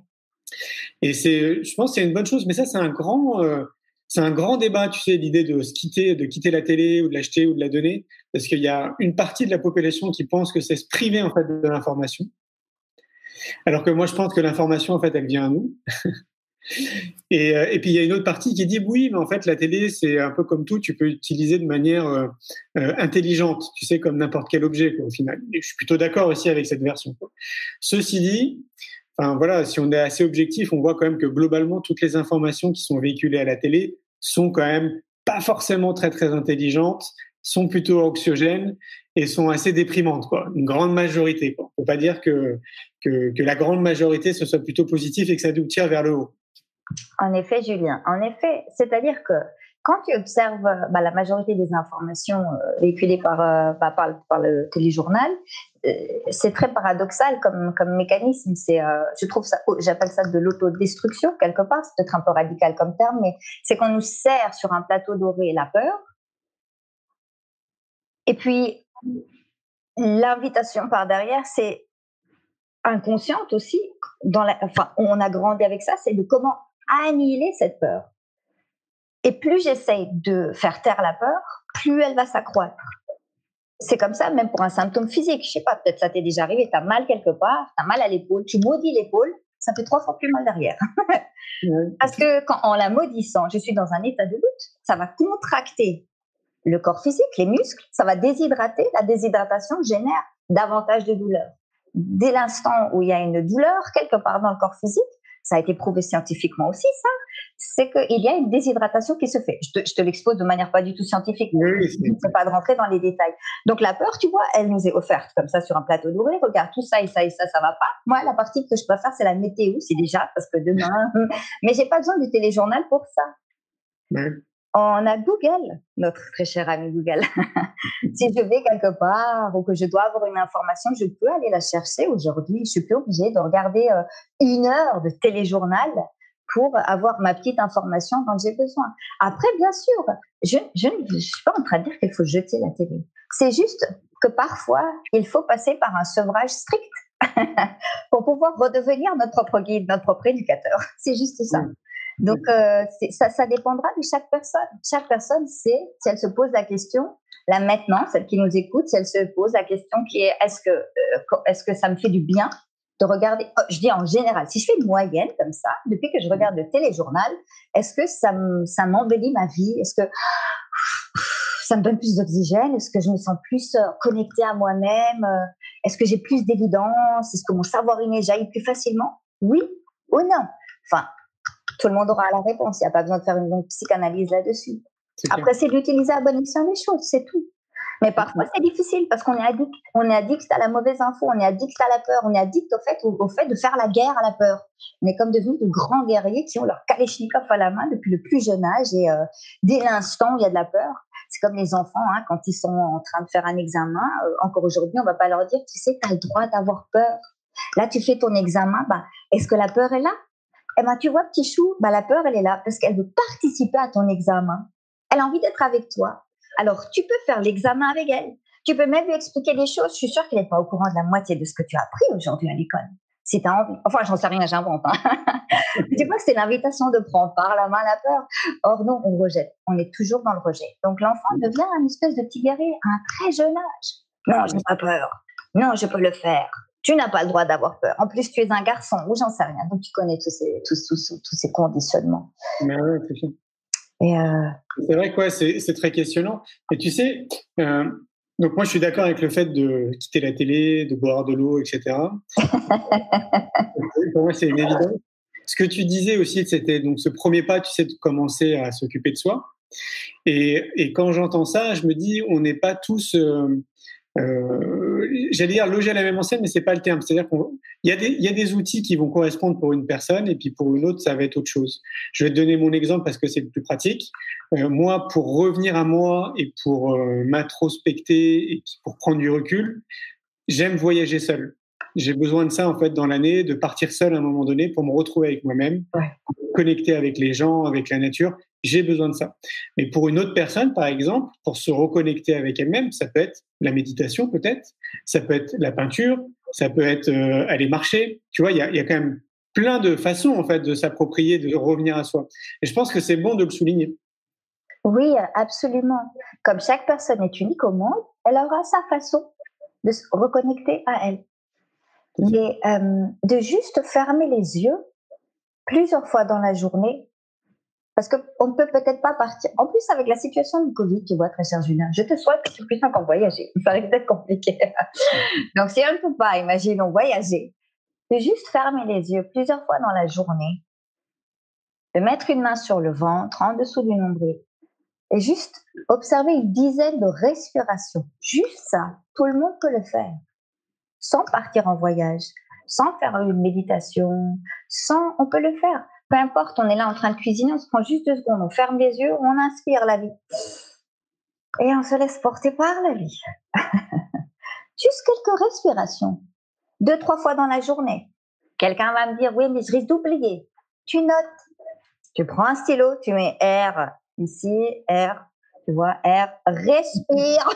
Et je pense que c'est une bonne chose, mais ça, c'est un grand débat, tu sais, l'idée de quitter la télé ou de l'acheter ou de la donner, parce qu'il y a une partie de la population qui pense que c'est se priver, en fait, de l'information. Alors que moi, je pense que l'information, en fait, elle vient à nous. Et puis, il y a une autre partie qui dit, oui, mais en fait, la télé, c'est un peu comme tout, tu peux l'utiliser de manière intelligente, tu sais, comme n'importe quel objet, quoi, au final. Et je suis plutôt d'accord aussi avec cette version, quoi. Ceci dit, enfin, voilà, si on est assez objectif, on voit quand même que globalement, toutes les informations qui sont véhiculées à la télé sont quand même pas forcément très, très intelligentes, sont plutôt anxiogènes et sont assez déprimantes, quoi. Une grande majorité, quoi. On peut pas dire que la grande majorité, ce soit plutôt positif et que ça nous tire vers le haut. En effet, Julien, en effet, c'est-à-dire que quand tu observes la majorité des informations véhiculées par le téléjournal, c'est très paradoxal comme mécanisme. Je trouve ça, j'appelle ça de l'autodestruction quelque part. C'est peut-être un peu radical comme terme, mais c'est qu'on nous sert sur un plateau doré la peur. Et puis l'invitation par derrière, c'est inconsciente aussi. On a grandi avec ça. C'est de comment annihiler cette peur. Et plus j'essaye de faire taire la peur, plus elle va s'accroître. C'est comme ça, même pour un symptôme physique. Je sais pas, peut-être ça t'est déjà arrivé, t'as mal quelque part, t'as mal à l'épaule, tu maudis l'épaule, ça fait 3 fois plus mal derrière. Parce que en la maudissant, je suis dans un état de lutte, ça va contracter le corps physique, les muscles, ça va déshydrater. La déshydratation génère davantage de douleur. Dès l'instant où il y a une douleur quelque part dans le corps physique, ça a été prouvé scientifiquement aussi, ça, c'est qu'il y a une déshydratation qui se fait. Je te l'expose de manière pas du tout scientifique, mais je ne sais pas de rentrer dans les détails. Donc la peur, tu vois, elle nous est offerte comme ça sur un plateau doré. Regarde, tout ça et ça et ça va pas. Moi, la partie que je peux faire, c'est la météo, c'est déjà parce que demain. Mais j'ai pas besoin du téléjournal pour ça. Ouais. On a Google, notre très cher ami Google. Si je vais quelque part ou que je dois avoir une information, je peux aller la chercher aujourd'hui. Je suis plus obligée de regarder 1 heure de téléjournal pour avoir ma petite information quand j'ai besoin. Après, bien sûr, je ne suis pas en train de dire qu'il faut jeter la télé. C'est juste que parfois, il faut passer par un sevrage strict pour pouvoir redevenir notre propre guide, notre propre éducateur. C'est juste ça. Donc, ça dépendra de chaque personne. Chaque personne sait, si elle se pose la question, là maintenant, celle qui nous écoute, si elle se pose la question qui est est-ce que ça me fait du bien de regarder, je dis en général, si je fais une moyenne comme ça, depuis que je regarde le téléjournal, est-ce que ça m'embellit ma vie? Est-ce que ça me donne plus d'oxygène? Est-ce que je me sens plus connectée à moi-même? Est-ce que j'ai plus d'évidence? Est-ce que mon savoir inné jaillit plus facilement? Oui ou non? Enfin, tout le monde aura la réponse. Il n'y a pas besoin de faire une longue psychanalyse là-dessus. Après, c'est d'utiliser à bon escient les choses, c'est tout. Mais parfois, c'est difficile parce qu'on est addict. On est addict à la mauvaise info, on est addict à la peur, on est addict au fait de faire la guerre à la peur. On est comme devenus de grands guerriers qui ont leur kalachnikov à la main depuis le plus jeune âge et dès l'instant où il y a de la peur, c'est comme les enfants, quand ils sont en train de faire un examen, encore aujourd'hui, on ne va pas leur dire, tu sais, tu as le droit d'avoir peur. Là, tu fais ton examen, est-ce que la peur est là? Eh ben, tu vois, petit chou, la peur, elle est là parce qu'elle veut participer à ton examen. Elle a envie d'être avec toi. Alors, tu peux faire l'examen avec elle. Tu peux même lui expliquer des choses. Je suis sûre qu'elle n'est pas au courant de la moitié de ce que tu as appris aujourd'hui à l'école. Si tu as envie. Enfin, j'en sais rien, j'invente. Tu vois que c'est l'invitation de prendre par la main la peur. Or, non, on rejette. On est toujours dans le rejet. Donc, l'enfant devient une espèce de petit guerrier à un très jeune âge. Non, je n'ai pas peur. Non, je peux le faire. Tu n'as pas le droit d'avoir peur. En plus, tu es un garçon ou j'en sais rien. Donc, tu connais tous ces conditionnements. Mais ouais, c'est sûr. C'est vrai que c'est très questionnant. Et tu sais, donc moi je suis d'accord avec le fait de quitter la télé, de boire de l'eau, etc. Pour moi c'est une évidence. Ce que tu disais aussi, c'était donc ce premier pas, tu sais, de commencer à s'occuper de soi. Et quand j'entends ça, je me dis, on n'est pas tous, j'allais dire loger à la même enseigne, mais c'est pas le terme. C'est-à-dire qu'il y a des outils qui vont correspondre pour une personne, et puis pour une autre, ça va être autre chose. Je vais te donner mon exemple parce que c'est le plus pratique. Moi, pour revenir à moi et pour m'introspecter et pour prendre du recul, j'aime voyager seul. J'ai besoin de ça en fait dans l'année, de partir seul à un moment donné pour me retrouver avec moi-même, connecter avec les gens, avec la nature. J'ai besoin de ça. Mais pour une autre personne, par exemple, pour se reconnecter avec elle-même, ça peut être la méditation peut-être, ça peut être la peinture, ça peut être aller marcher. Tu vois, il y a quand même plein de façons en fait de s'approprier, de revenir à soi. Et je pense que c'est bon de le souligner. Oui, absolument. Comme chaque personne est unique au monde, elle aura sa façon de se reconnecter à elle. Mais de juste fermer les yeux plusieurs fois dans la journée, parce qu'on ne peut peut-être pas partir. En plus, avec la situation du Covid, tu vois, très cher Julien, je te souhaite que tu puisses encore voyager. Ça risque d'être compliqué. Donc, si on ne peut pas, imaginons voyager, de juste fermer les yeux plusieurs fois dans la journée, de mettre une main sur le ventre, en dessous du nombril, et juste observer une dizaine de respirations. Juste ça, tout le monde peut le faire. Sans partir en voyage, sans faire une méditation, on peut le faire. Peu importe, on est là en train de cuisiner, on se prend juste 2 secondes, on ferme les yeux, on inspire la vie. Et on se laisse porter par la vie. Juste quelques respirations. 2-3 fois dans la journée. Quelqu'un va me dire, oui, mais je risque d'oublier. Tu notes. Tu prends un stylo, tu mets R ici, R, tu vois, R, respire.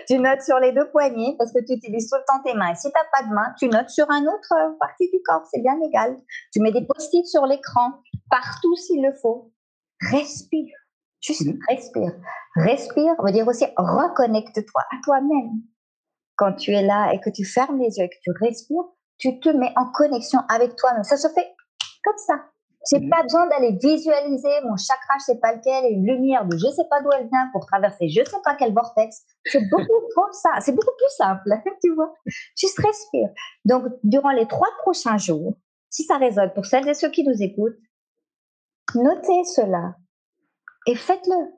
Tu notes sur les 2 poignets parce que tu utilises tout le temps tes mains. Et si tu n'as pas de main, tu notes sur une autre partie du corps, c'est bien égal. Tu mets des post-it sur l'écran, partout s'il le faut. Respire, juste respire. Respire veut dire aussi reconnecte-toi à toi-même. Quand tu es là et que tu fermes les yeux et que tu respires, tu te mets en connexion avec toi-même. Ça se fait comme ça. J'ai pas besoin d'aller visualiser mon chakra, je sais pas lequel, et une lumière de je sais pas d'où elle vient pour traverser je sais pas quel vortex. C'est beaucoup trop ça. C'est beaucoup plus simple, tu vois. Juste respire. Donc, durant les 3 prochains jours, si ça résonne pour celles et ceux qui nous écoutent, notez cela et faites-le.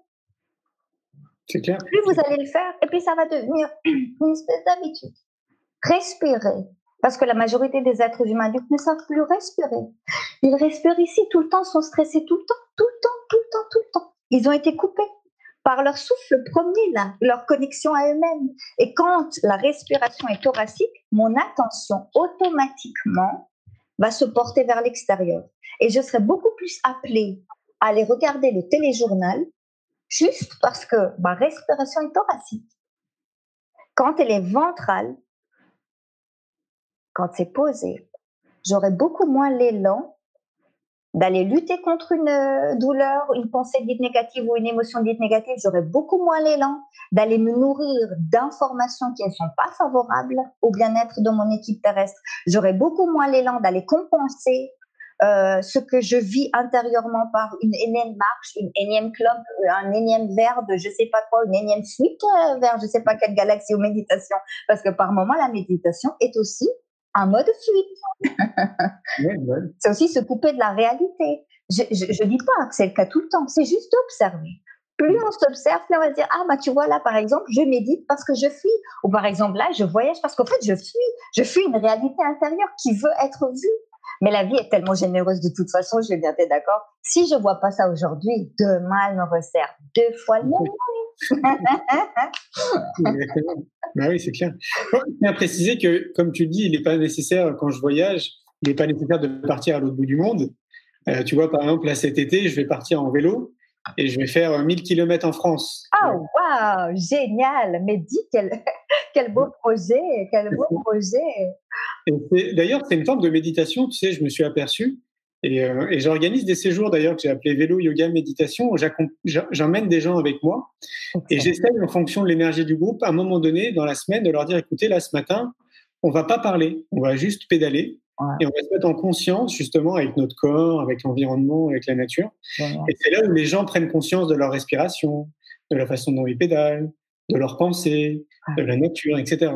C'est clair. Plus vous allez le faire, et puis ça va devenir une espèce d'habitude. Respirez. Parce que la majorité des êtres humains ne savent plus respirer. Ils respirent ici tout le temps, sont stressés tout le temps. Ils ont été coupés par leur souffle premier, là, leur connexion à eux-mêmes. Et quand la respiration est thoracique, mon attention automatiquement va se porter vers l'extérieur. Et je serai beaucoup plus appelée à aller regarder le téléjournal juste parce que ma respiration est thoracique. Quand elle est ventrale, quand c'est posé, j'aurai beaucoup moins l'élan d'aller lutter contre une douleur, une pensée dite négative ou une émotion dite négative. J'aurais beaucoup moins l'élan d'aller me nourrir d'informations qui ne sont pas favorables au bien-être de mon équipe terrestre. J'aurais beaucoup moins l'élan d'aller compenser ce que je vis intérieurement par une énième marche, une énième clope, un énième verre de je sais pas quoi, une énième suite vers je sais pas quelle galaxie ou méditation. Parce que par moment, la méditation est aussi un mode fuite. C'est aussi se couper de la réalité. Je dis pas que c'est le cas tout le temps, c'est juste d'observer. Plus on s'observe, plus on va se dire, ah bah tu vois là par exemple, je médite parce que je fuis. Ou par exemple là, je voyage parce qu'en fait je fuis. Je fuis une réalité intérieure qui veut être vue. Mais la vie est tellement généreuse de toute façon, je vais bien être d'accord. Si je vois pas ça aujourd'hui, demain elle me resserre 2 fois le même. Bah oui, c'est clair. Je tiens à préciser que, comme tu le dis, il n'est pas nécessaire, quand je voyage, il n'est pas nécessaire de partir à l'autre bout du monde. Tu vois, par exemple, là, cet été, je vais partir en vélo et je vais faire 1000 km en France. Oh, waouh, génial! Mais dis, quel beau projet, quel beau projet! D'ailleurs, c'est une forme de méditation, tu sais, je me suis aperçu. Et j'organise des séjours, d'ailleurs, que j'ai appelé vélo, yoga, méditation, où j'emmène des gens avec moi. Et j'essaie, en fonction de l'énergie du groupe, à un moment donné, dans la semaine, de leur dire, écoutez, là, ce matin, on va pas parler, on va juste pédaler. Ouais. Et on va se mettre en conscience, justement, avec notre corps, avec l'environnement, avec la nature. Ouais. Et c'est là où les gens prennent conscience de leur respiration, de la façon dont ils pédalent, de leurs pensées, de la nature, etc.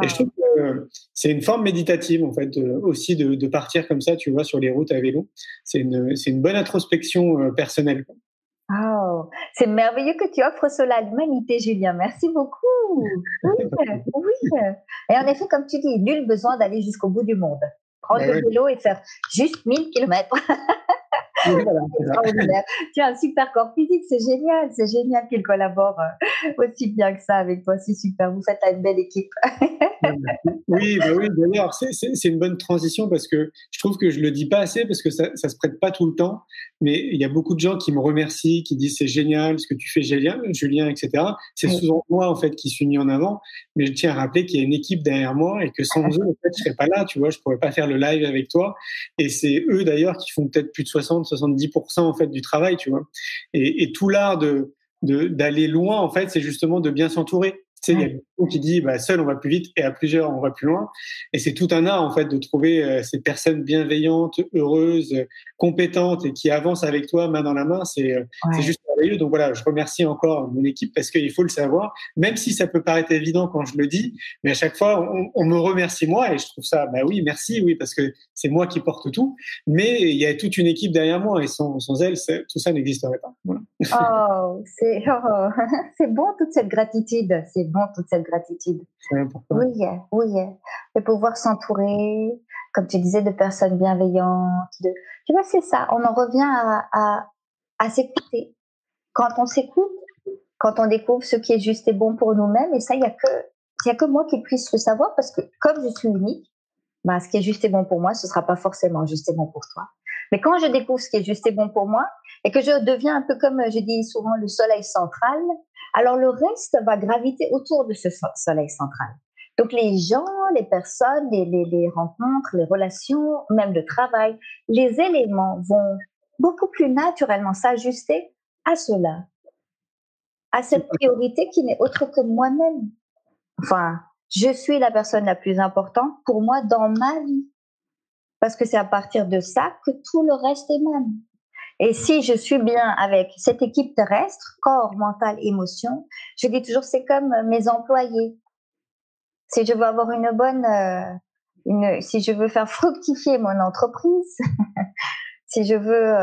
Et je trouve que c'est une forme méditative, en fait, aussi de partir comme ça, tu vois, sur les routes à vélo. C'est une bonne introspection personnelle. Oh, c'est merveilleux que tu offres cela à l'humanité, Julien. Merci beaucoup. Oui. Et en effet, comme tu dis, nul besoin d'aller jusqu'au bout du monde. Prendre le vélo et faire juste 1000 km. Extraordinaire. Tu as un super corps physique, c'est génial qu'il collabore aussi bien que ça avec toi, c'est super, vous faites une belle équipe. Oui, d'ailleurs, c'est une bonne transition parce que je trouve que je le dis pas assez parce que ça se prête pas tout le temps, mais il y a beaucoup de gens qui me remercient, qui disent c'est génial ce que tu fais, Julien, etc. C'est souvent moi, en fait, qui suis mis en avant, mais je tiens à rappeler qu'il y a une équipe derrière moi et que sans eux, en fait, je serais pas là, tu vois, je pourrais pas faire le live avec toi, et c'est eux d'ailleurs qui font peut-être plus de 70% en fait du travail, tu vois. Et tout l'art d'aller loin, en fait, c'est justement de bien s'entourer. Tu sais, il y a quelqu'un qui dit, seul on va plus vite et à plusieurs on va plus loin. Et c'est tout un art, en fait, de trouver ces personnes bienveillantes, heureuses, compétentes et qui avancent avec toi main dans la main. C'est juste merveilleux. Donc voilà, je remercie encore mon équipe parce qu'il faut le savoir, même si ça peut paraître évident quand je le dis, mais à chaque fois on me remercie moi et je trouve ça, oui, merci, oui, parce que c'est moi qui porte tout. Mais il y a toute une équipe derrière moi et sans elle, tout ça n'existerait pas. Voilà. C'est bon toute cette gratitude. C'est important. Oui. De pouvoir s'entourer, comme tu disais, de personnes bienveillantes. Tu vois, c'est ça. On en revient à s'écouter. Quand on s'écoute, quand on découvre ce qui est juste et bon pour nous-mêmes, et ça, il y a que moi qui puisse le savoir parce que comme je suis unique, ce qui est juste et bon pour moi, ce sera pas forcément juste et bon pour toi. Mais quand je découvre ce qui est juste et bon pour moi et que je deviens un peu comme je dis souvent le soleil central, alors le reste va graviter autour de ce soleil central. Donc les gens, les personnes, les rencontres, les relations, même le travail, les éléments vont beaucoup plus naturellement s'ajuster à cela, à cette priorité qui n'est autre que moi-même. Enfin, je suis la personne la plus importante pour moi dans ma vie. Parce que c'est à partir de ça que tout le reste émane. Et si je suis bien avec cette équipe terrestre, corps, mental, émotion, je dis toujours, c'est comme mes employés. Si je veux avoir si je veux faire fructifier mon entreprise, si je veux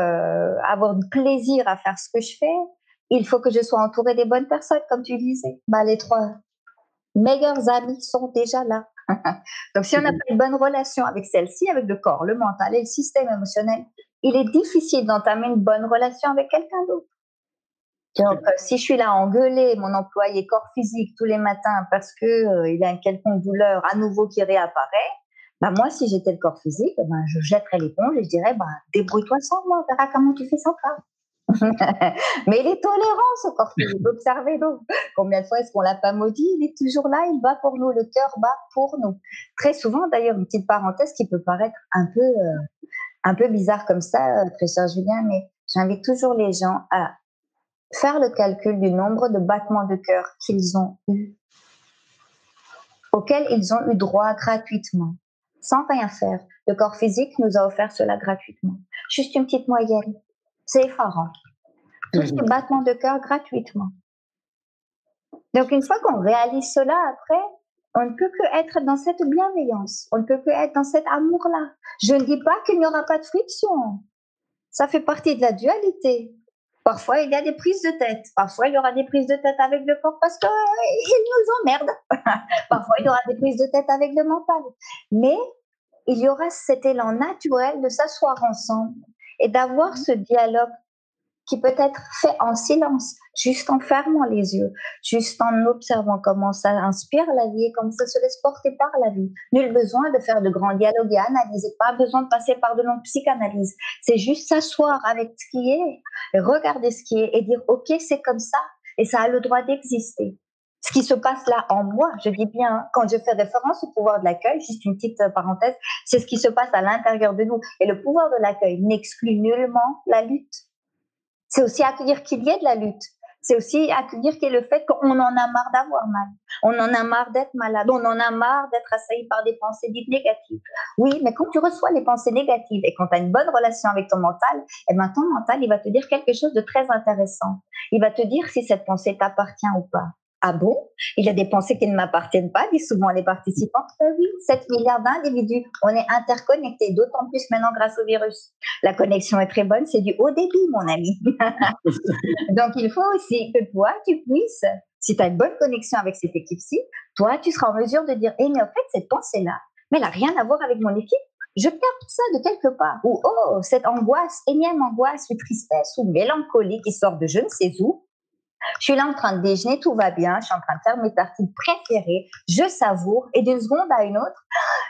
avoir du plaisir à faire ce que je fais, il faut que je sois entourée des bonnes personnes, comme tu disais. Les 3 meilleurs amis sont déjà là. Donc, si on n'a pas une bonne relation avec celle-ci, avec le corps, le mental et le système émotionnel, il est difficile d'entamer une bonne relation avec quelqu'un d'autre. Donc, si je suis là à engueuler mon employé corps physique tous les matins parce que il a une quelconque douleur à nouveau qui réapparaît, moi, si j'étais le corps physique, je jetterais l'éponge et je dirais, débrouille-toi sans moi, on verra comment tu fais sans toi. Mais il est tolérant, ce corps physique. Observez donc combien de fois est-ce qu'on l'a pas maudit, il est toujours là, il bat pour nous, le cœur bat pour nous. Très souvent, d'ailleurs, une petite parenthèse qui peut paraître un peu un peu bizarre comme ça, très cher Julien, mais j'invite toujours les gens à faire le calcul du nombre de battements de cœur qu'ils ont eu, auxquels ils ont eu droit gratuitement, sans rien faire. Le corps physique nous a offert cela gratuitement. Juste une petite moyenne. C'est effarant. Tous ces battements de cœur gratuitement. Donc, une fois qu'on réalise cela, après, on ne peut que être dans cette bienveillance. On ne peut que être dans cet amour-là. Je ne dis pas qu'il n'y aura pas de friction. Ça fait partie de la dualité. Parfois, il y a des prises de tête. Parfois, il y aura des prises de tête avec le corps parce qu'il nous emmerde. Parfois, il y aura des prises de tête avec le mental. Mais il y aura cet élan naturel de s'asseoir ensemble et d'avoir ce dialogue qui peut être fait en silence, juste en fermant les yeux, juste en observant comment ça inspire la vie et comment ça se laisse porter par la vie. Nul besoin de faire de grands dialogues et analyser, pas besoin de passer par de longues psychanalyses. C'est juste s'asseoir avec ce qui est, et regarder ce qui est et dire « Ok, c'est comme ça et ça a le droit d'exister ». Ce qui se passe là en moi, je dis bien, quand je fais référence au pouvoir de l'accueil, juste une petite parenthèse, c'est ce qui se passe à l'intérieur de nous. Et le pouvoir de l'accueil n'exclut nullement la lutte. C'est aussi accueillir qu'il y ait de la lutte. C'est aussi accueillir qu'il y ait le fait qu'on en a marre d'avoir mal. On en a marre d'être malade. On en a marre d'être assailli par des pensées dites négatives. Oui, mais quand tu reçois les pensées négatives et quand tu as une bonne relation avec ton mental, eh ben ton mental, il va te dire quelque chose de très intéressant. Il va te dire si cette pensée t'appartient ou pas. Ah bon? Il y a des pensées qui ne m'appartiennent pas, disent souvent les participants. Oui, 7 milliards d'individus, on est interconnectés, d'autant plus maintenant grâce au virus. La connexion est très bonne, c'est du haut débit, mon ami. Donc, il faut aussi que toi, tu puisses, si tu as une bonne connexion avec cette équipe-ci, toi, tu seras en mesure de dire, mais en fait, cette pensée-là, mais elle n'a rien à voir avec mon équipe. Je capte ça de quelque part. Ou, oh, cette angoisse, énième angoisse, ou tristesse, ou mélancolie qui sort de je ne sais où. Je suis là en train de déjeuner, tout va bien, je suis en train de faire mes tartines préférées, je savoure, et d'une seconde à une autre,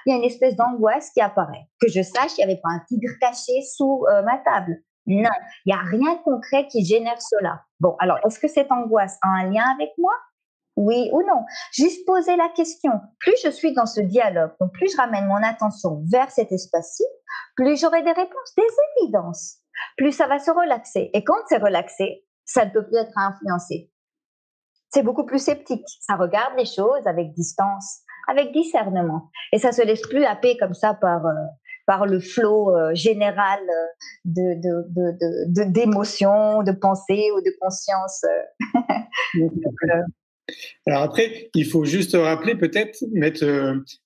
il y a une espèce d'angoisse qui apparaît. Que je sache, il n'y avait pas un tigre caché sous ma table. Non, il n'y a rien de concret qui génère cela. Bon, alors, est-ce que cette angoisse a un lien avec moi? Oui ou non? Juste poser la question. Plus je suis dans ce dialogue, donc plus je ramène mon attention vers cet espace-ci, plus j'aurai des réponses, des évidences. Plus ça va se relaxer. Et quand c'est relaxé, ça ne peut plus être influencé. C'est beaucoup plus sceptique. Ça regarde les choses avec distance, avec discernement. Et ça se laisse plus happer comme ça par le flot général d'émotions, de pensées ou de conscience. Alors après, il faut juste rappeler, peut-être,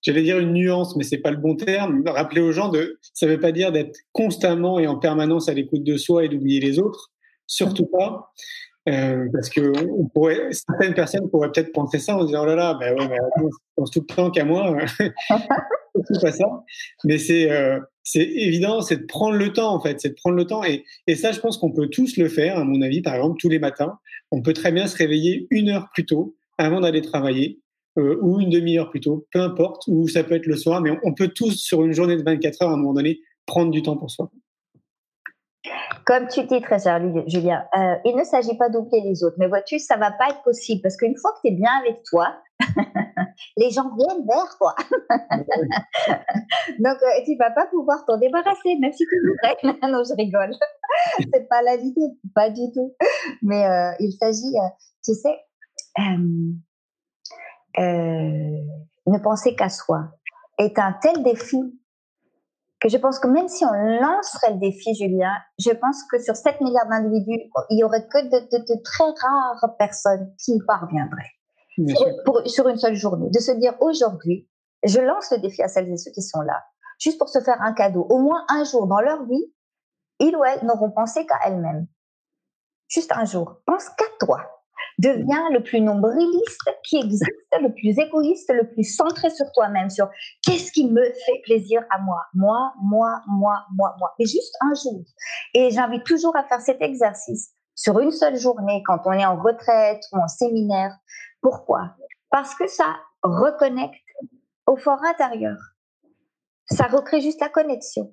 j'allais dire une nuance, mais c'est pas le bon terme, rappeler aux gens ça veut pas dire d'être constamment et en permanence à l'écoute de soi et d'oublier les autres. Surtout pas, parce que certaines personnes pourraient peut-être penser ça en disant oh là là, ben ouais, je pense tout le temps qu'à moi, c'est pas ça. Mais c'est évident, c'est de prendre le temps en fait, c'est de prendre le temps et ça, je pense qu'on peut tous le faire. À mon avis, par exemple, tous les matins, on peut très bien se réveiller 1 heure plus tôt avant d'aller travailler. Ou une demi-heure plus tôt, peu importe, ou ça peut être le soir, mais on peut tous sur une journée de 24 heures à un moment donné prendre du temps pour soi. Comme tu dis très cher Julien, il ne s'agit pas d'oublier les autres, mais vois-tu, ça va pas être possible parce qu'une fois que tu es bien avec toi, les gens viennent vers toi. Donc, tu vas pas pouvoir t'en débarrasser, même si tu voudrais. Non, je rigole. C'est pas la l'idée, pas du tout. Mais il s'agit, tu sais, ne penser qu'à soi est un tel défi que je pense que même si on lancerait le défi, Julien, je pense que sur 7 milliards d'individus, il y aurait que de très rares personnes qui y parviendraient sur une seule journée. De se dire aujourd'hui, je lance le défi à celles et ceux qui sont là, juste pour se faire un cadeau. Au moins un jour dans leur vie, ils ou elles n'auront pensé qu'à elles-mêmes. Juste un jour. Pense qu'à toi. Deviens le plus nombriliste qui existe, le plus égoïste, le plus centré sur toi-même, sur qu'est-ce qui me fait plaisir à moi. Et juste un jour. Et j'invite toujours à faire cet exercice sur une seule journée quand on est en retraite ou en séminaire. Pourquoi? Parce que ça reconnecte au fort intérieur. Ça recrée juste la connexion.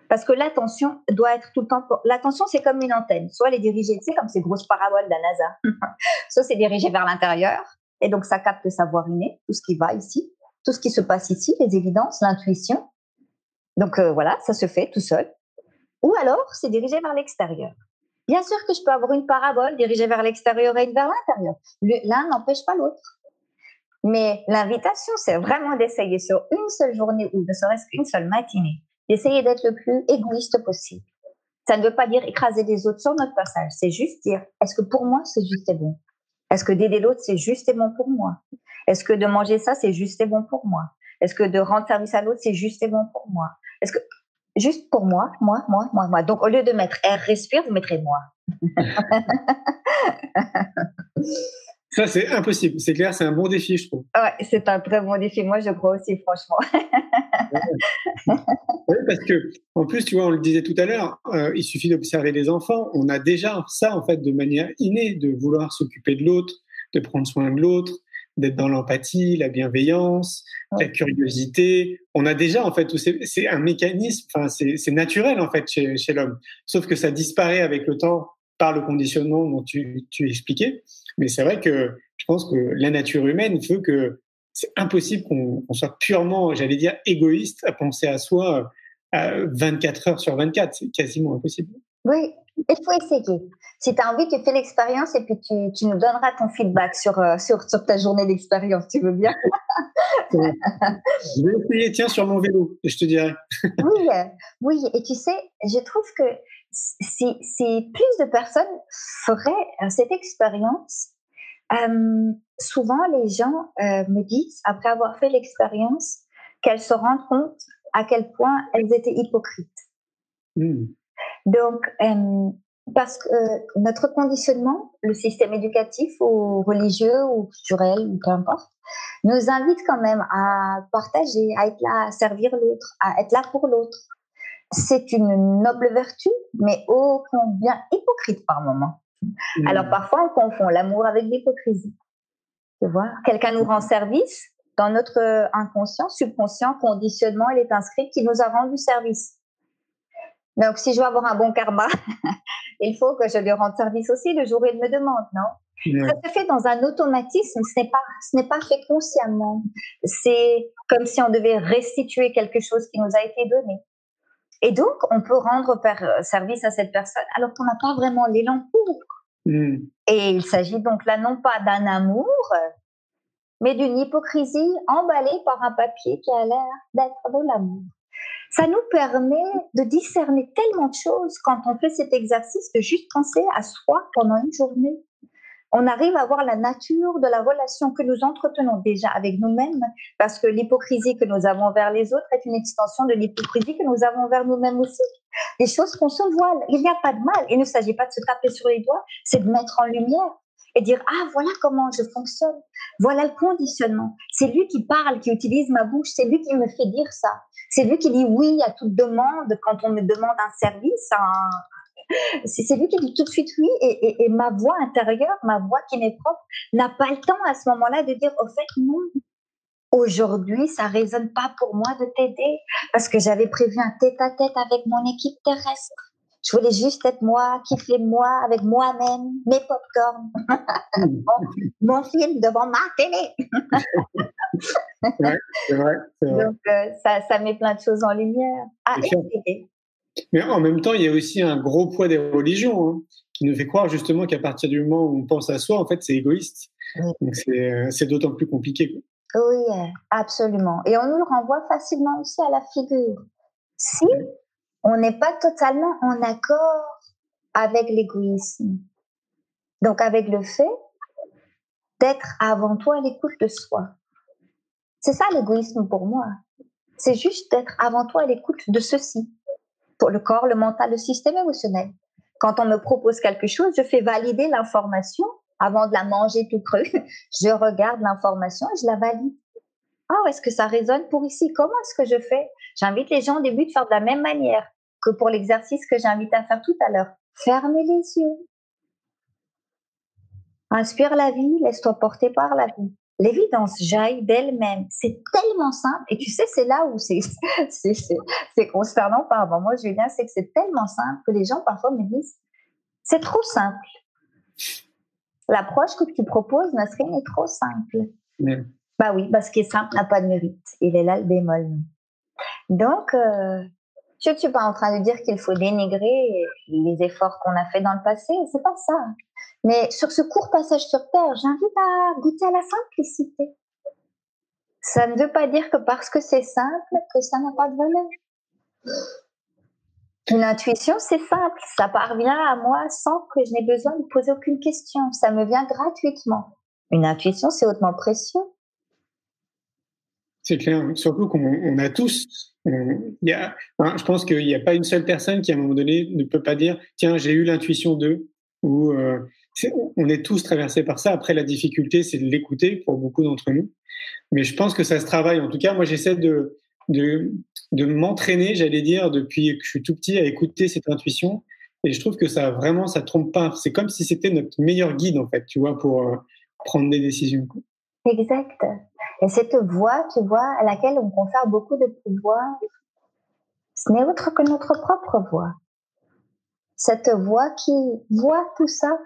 Parce que l'attention doit être tout le temps... L'attention, c'est comme une antenne. Soit elle est dirigée, tu sais, comme ces grosses paraboles de la NASA. Soit c'est dirigé vers l'intérieur. Et donc, ça capte le savoir inné, tout ce qui va ici, tout ce qui se passe ici, les évidences, l'intuition. Donc, voilà, ça se fait tout seul. Ou alors, c'est dirigé vers l'extérieur. Bien sûr que je peux avoir une parabole dirigée vers l'extérieur et une vers l'intérieur. L'un n'empêche pas l'autre. Mais l'invitation, c'est vraiment d'essayer sur une seule journée ou ne serait-ce qu'une seule matinée, d'essayer d'être le plus égoïste possible. Ça ne veut pas dire écraser les autres sur notre passage. C'est juste dire, est-ce que pour moi, c'est juste et bon? Est-ce que d'aider l'autre, c'est juste et bon pour moi? Est-ce que de manger ça, c'est juste et bon pour moi? Est-ce que de rendre service à l'autre, c'est juste et bon pour moi? Est-ce que juste pour moi? Donc, au lieu de mettre R respire, vous mettrez moi. Ça, c'est impossible. C'est clair, c'est un bon défi, je trouve. Ouais, c'est un très bon défi. Moi, je crois aussi, franchement. Oui, parce que, en plus, tu vois, on le disait tout à l'heure, il suffit d'observer les enfants. On a déjà ça, en fait, de manière innée, de vouloir s'occuper de l'autre, de prendre soin de l'autre, d'être dans l'empathie, la bienveillance, la curiosité. On a déjà, en fait, c'est un mécanisme, enfin, c'est naturel, en fait, chez l'homme. Sauf que ça disparaît avec le temps par le conditionnement dont tu expliquais. Mais c'est vrai que je pense que la nature humaine veut que c'est impossible qu'on soit purement, j'allais dire, égoïste à penser à soi 24 heures sur 24. C'est quasiment impossible. Oui, il faut essayer. Si tu as envie, tu fais l'expérience et puis tu nous donneras ton feedback sur ta journée d'expérience. Tu veux bien? Je vais essayer, tiens, sur mon vélo, et je te dirai. Oui. Et tu sais, je trouve que si plus de personnes feraient cette expérience, souvent les gens me disent, après avoir fait l'expérience, qu'elles se rendent compte à quel point elles étaient hypocrites. Donc, parce que notre conditionnement, le système éducatif ou religieux ou culturel, ou peu importe, nous invite quand même à partager, à être là, à servir l'autre, à être là pour l'autre. C'est une noble vertu, mais ô combien hypocrite par moment. Alors parfois, on confond l'amour avec l'hypocrisie. Tu vois, quelqu'un nous rend service, dans notre inconscient, subconscient, conditionnement, il est inscrit qu'il nous a rendu service. Donc, si je veux avoir un bon karma, il faut que je lui rende service aussi le jour où il me demande, non? Ça se fait dans un automatisme, ce n'est pas fait consciemment. C'est comme si on devait restituer quelque chose qui nous a été donné. Et donc, on peut rendre service à cette personne alors qu'on n'a pas vraiment l'élan pour. Et il s'agit donc là non pas d'un amour, mais d'une hypocrisie emballée par un papier qui a l'air d'être de l'amour. Ça nous permet de discerner tellement de choses quand on fait cet exercice de juste penser à soi pendant une journée. On arrive à voir la nature de la relation que nous entretenons déjà avec nous-mêmes, parce que l'hypocrisie que nous avons vers les autres est une extension de l'hypocrisie que nous avons vers nous-mêmes aussi. Des choses qu'on se voile. Il n'y a pas de mal. Il ne s'agit pas de se taper sur les doigts, c'est de mettre en lumière et dire « Ah, voilà comment je fonctionne. Voilà le conditionnement. C'est lui qui parle, qui utilise ma bouche. C'est lui qui me fait dire ça. C'est lui qui dit oui à toute demande quand on me demande un service. C'est lui qui dit tout de suite oui. Et ma voix intérieure, ma voix qui m'est propre, n'a pas le temps à ce moment-là de dire « Au fait, non. Aujourd'hui, ça ne résonne pas pour moi de t'aider parce que j'avais prévu un tête-à-tête avec mon équipe terrestre. Je voulais juste être moi, kiffer moi, avec moi-même, mes pop-corn, mon film devant ma télé. » Ouais, c'est vrai. Donc, ça met plein de choses en lumière. Essayer. Mais en même temps, il y a aussi un gros poids des religions qui nous fait croire justement qu'à partir du moment où on pense à soi, en fait, c'est égoïste. Donc, c'est d'autant plus compliqué. Oui, absolument. Et on nous le renvoie facilement aussi à la figure. Si on n'est pas totalement en accord avec l'égoïsme, donc avec le fait d'être avant tout à l'écoute de soi. C'est ça l'égoïsme pour moi. C'est juste d'être avant tout à l'écoute de ceci. Pour le corps, le mental, le système émotionnel. Quand on me propose quelque chose, je fais valider l'information avant de la manger tout cru. Je regarde l'information et je la valide. Ah, est-ce que ça résonne pour ici? Comment est-ce que je fais? J'invite les gens au début de faire de la même manière que pour l'exercice que j'ai invité à faire tout à l'heure. Fermez les yeux. Inspire la vie, laisse-toi porter par la vie. L'évidence jaillit d'elle-même. C'est tellement simple. Et tu sais, c'est là où c'est consternant par moment, Julien, c'est que c'est tellement simple que les gens parfois me disent « C'est trop simple. L'approche que tu proposes, Nasrine, est trop simple. » Bah oui, parce ce qui est simple n'a pas de mérite. Il est là le bémol. Donc, Je ne suis pas en train de dire qu'il faut dénigrer les efforts qu'on a faits dans le passé, c'est pas ça. Mais sur ce court passage sur Terre, j'invite à goûter à la simplicité. Ça ne veut pas dire que parce que c'est simple, que ça n'a pas de valeur. Une intuition, c'est simple. Ça parvient à moi sans que je n'ai besoin de poser aucune question. Ça me vient gratuitement. Une intuition, c'est hautement précieux. C'est clair, surtout qu'on a tous. Je pense qu'il n'y a pas une seule personne qui, à un moment donné, ne peut pas dire « Tiens, j'ai eu l'intuition de… » ou on est tous traversés par ça. Après, la difficulté, c'est de l'écouter pour beaucoup d'entre nous. Mais je pense que ça se travaille. En tout cas, moi, j'essaie de m'entraîner, j'allais dire, depuis que je suis tout petit, à écouter cette intuition. Et je trouve que ça trompe pas. C'est comme si c'était notre meilleur guide, en fait, tu vois, pour prendre des décisions. Exact. Et cette voix, tu vois, à laquelle on confère beaucoup de pouvoir, ce n'est autre que notre propre voix. Cette voix qui voit tout ça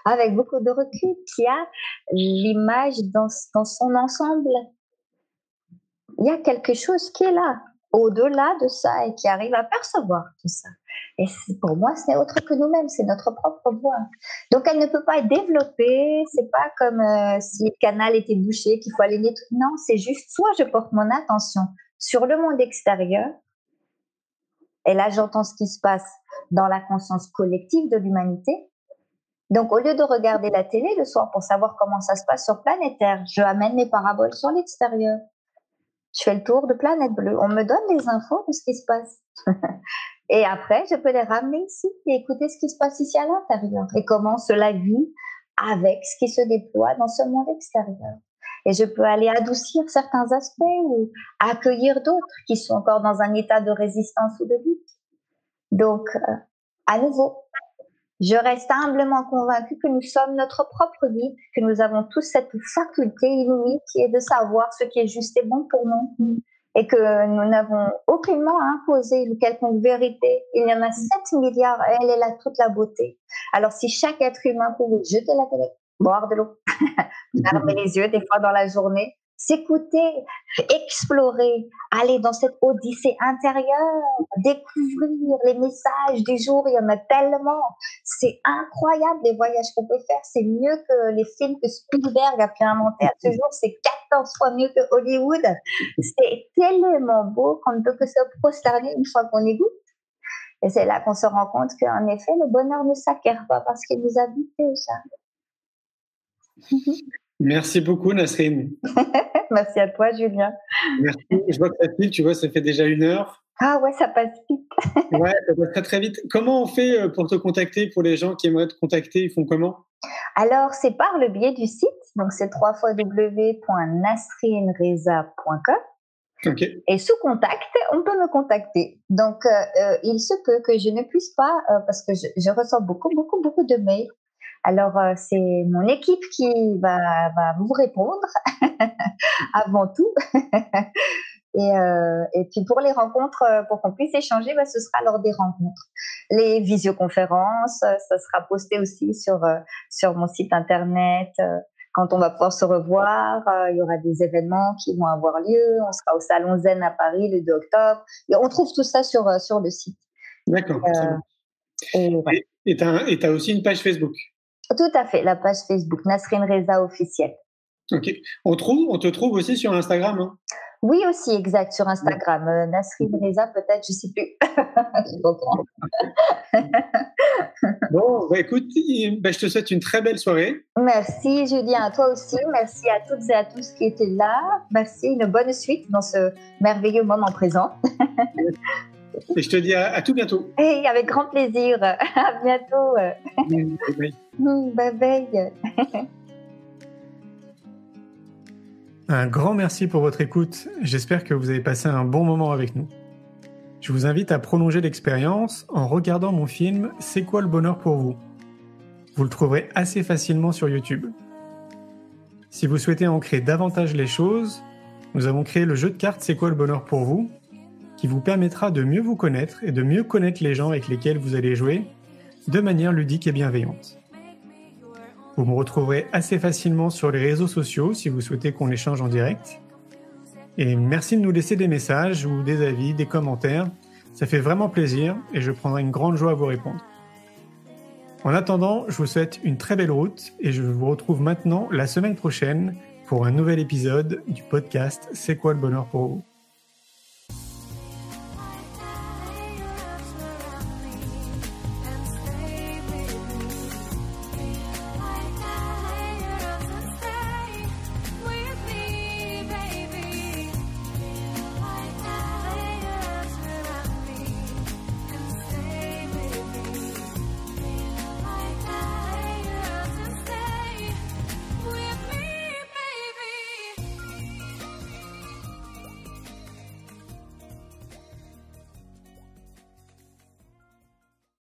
avec beaucoup de recul, qui a l'image dans son ensemble. Il y a quelque chose qui est là, au-delà de ça, et qui arrive à percevoir tout ça. Et pour moi, ce n'est autre que nous-mêmes, c'est notre propre voix. Donc, elle ne peut pas être développée, c'est pas comme si le canal était bouché, qu'il faut aller nettoyer. Non, c'est juste, soit je porte mon attention sur le monde extérieur, et là, j'entends ce qui se passe dans la conscience collective de l'humanité. Donc, au lieu de regarder la télé le soir pour savoir comment ça se passe sur planète Terre, je amène mes paraboles sur l'extérieur. Je fais le tour de Planète Bleue. On me donne les infos de ce qui se passe. Et après, je peux les ramener ici et écouter ce qui se passe ici à l'intérieur et comment cela vit avec ce qui se déploie dans ce monde extérieur. Et je peux aller adoucir certains aspects ou accueillir d'autres qui sont encore dans un état de résistance ou de lutte. Donc, à nouveau, je reste humblement convaincue que nous sommes notre propre guide, que nous avons tous cette faculté inouïe qui est de savoir ce qui est juste et bon pour nous et que nous n'avons aucunement à imposer une quelconque vérité. Il y en a 7 milliards et elle est là toute la beauté. Alors si chaque être humain pouvait jeter la télé, boire de l'eau, fermer les yeux des fois dans la journée, s'écouter, explorer, aller dans cette odyssée intérieure, découvrir les messages du jour, il y en a tellement. C'est incroyable les voyages qu'on peut faire, c'est mieux que les films que Spielberg a pu inventer à ce jour, c'est 14 fois mieux que Hollywood. C'est tellement beau qu'on ne peut que se prosterner une fois qu'on y goûte. Et c'est là qu'on se rend compte qu'en effet, le bonheur ne s'acquiert pas parce qu'il nous a habité ça. Merci beaucoup, Nasrine. Merci à toi, Julien. Merci. Je vois que ça file, tu vois, ça fait déjà 1 heure. Ah ouais, ça passe vite. Ouais, ça passe très très vite. Comment on fait pour te contacter, pour les gens qui aimeraient te contacter, ils font comment? Alors, c'est par le biais du site, donc c'est www.nasrinreza.com. Okay. Et sous contact, on peut me contacter. Donc, il se peut que je ne puisse pas, parce que je reçois beaucoup de mails. Alors, c'est mon équipe qui va vous répondre avant tout. Et puis, pour les rencontres, pour qu'on puisse échanger, ce sera lors des rencontres. Les visioconférences, ça sera posté aussi sur mon site internet. Quand on va pouvoir se revoir, il y aura des événements qui vont avoir lieu. On sera au Salon Zen à Paris le 2 octobre. Et on trouve tout ça sur le site. D'accord. Et tu as aussi une page Facebook? Tout à fait, la page Facebook, Nasrine Reza officielle. Ok. On te trouve aussi sur Instagram, hein? Oui, aussi, exact, sur Instagram. Nasrine Reza, peut-être, je ne sais plus. Je suis pas au courant. Bon, écoute, je te souhaite une très belle soirée. Merci, Julien, à toi aussi. Merci à toutes et à tous qui étaient là. Merci, une bonne suite dans ce merveilleux moment présent. Et je te dis à tout bientôt. Et avec grand plaisir. À bientôt. Bye bye. Bye bye. Un grand merci pour votre écoute. J'espère que vous avez passé un bon moment avec nous. Je vous invite à prolonger l'expérience en regardant mon film « C'est quoi le bonheur pour vous ?» Vous le trouverez assez facilement sur YouTube. Si vous souhaitez ancrer davantage les choses, nous avons créé le jeu de cartes « C'est quoi le bonheur pour vous ?» qui vous permettra de mieux vous connaître et de mieux connaître les gens avec lesquels vous allez jouer de manière ludique et bienveillante. Vous me retrouverez assez facilement sur les réseaux sociaux si vous souhaitez qu'on échange en direct. Et merci de nous laisser des messages ou des avis, des commentaires. Ça fait vraiment plaisir et je prendrai une grande joie à vous répondre. En attendant, je vous souhaite une très belle route et je vous retrouve maintenant la semaine prochaine pour un nouvel épisode du podcast C'est quoi le bonheur pour vous ?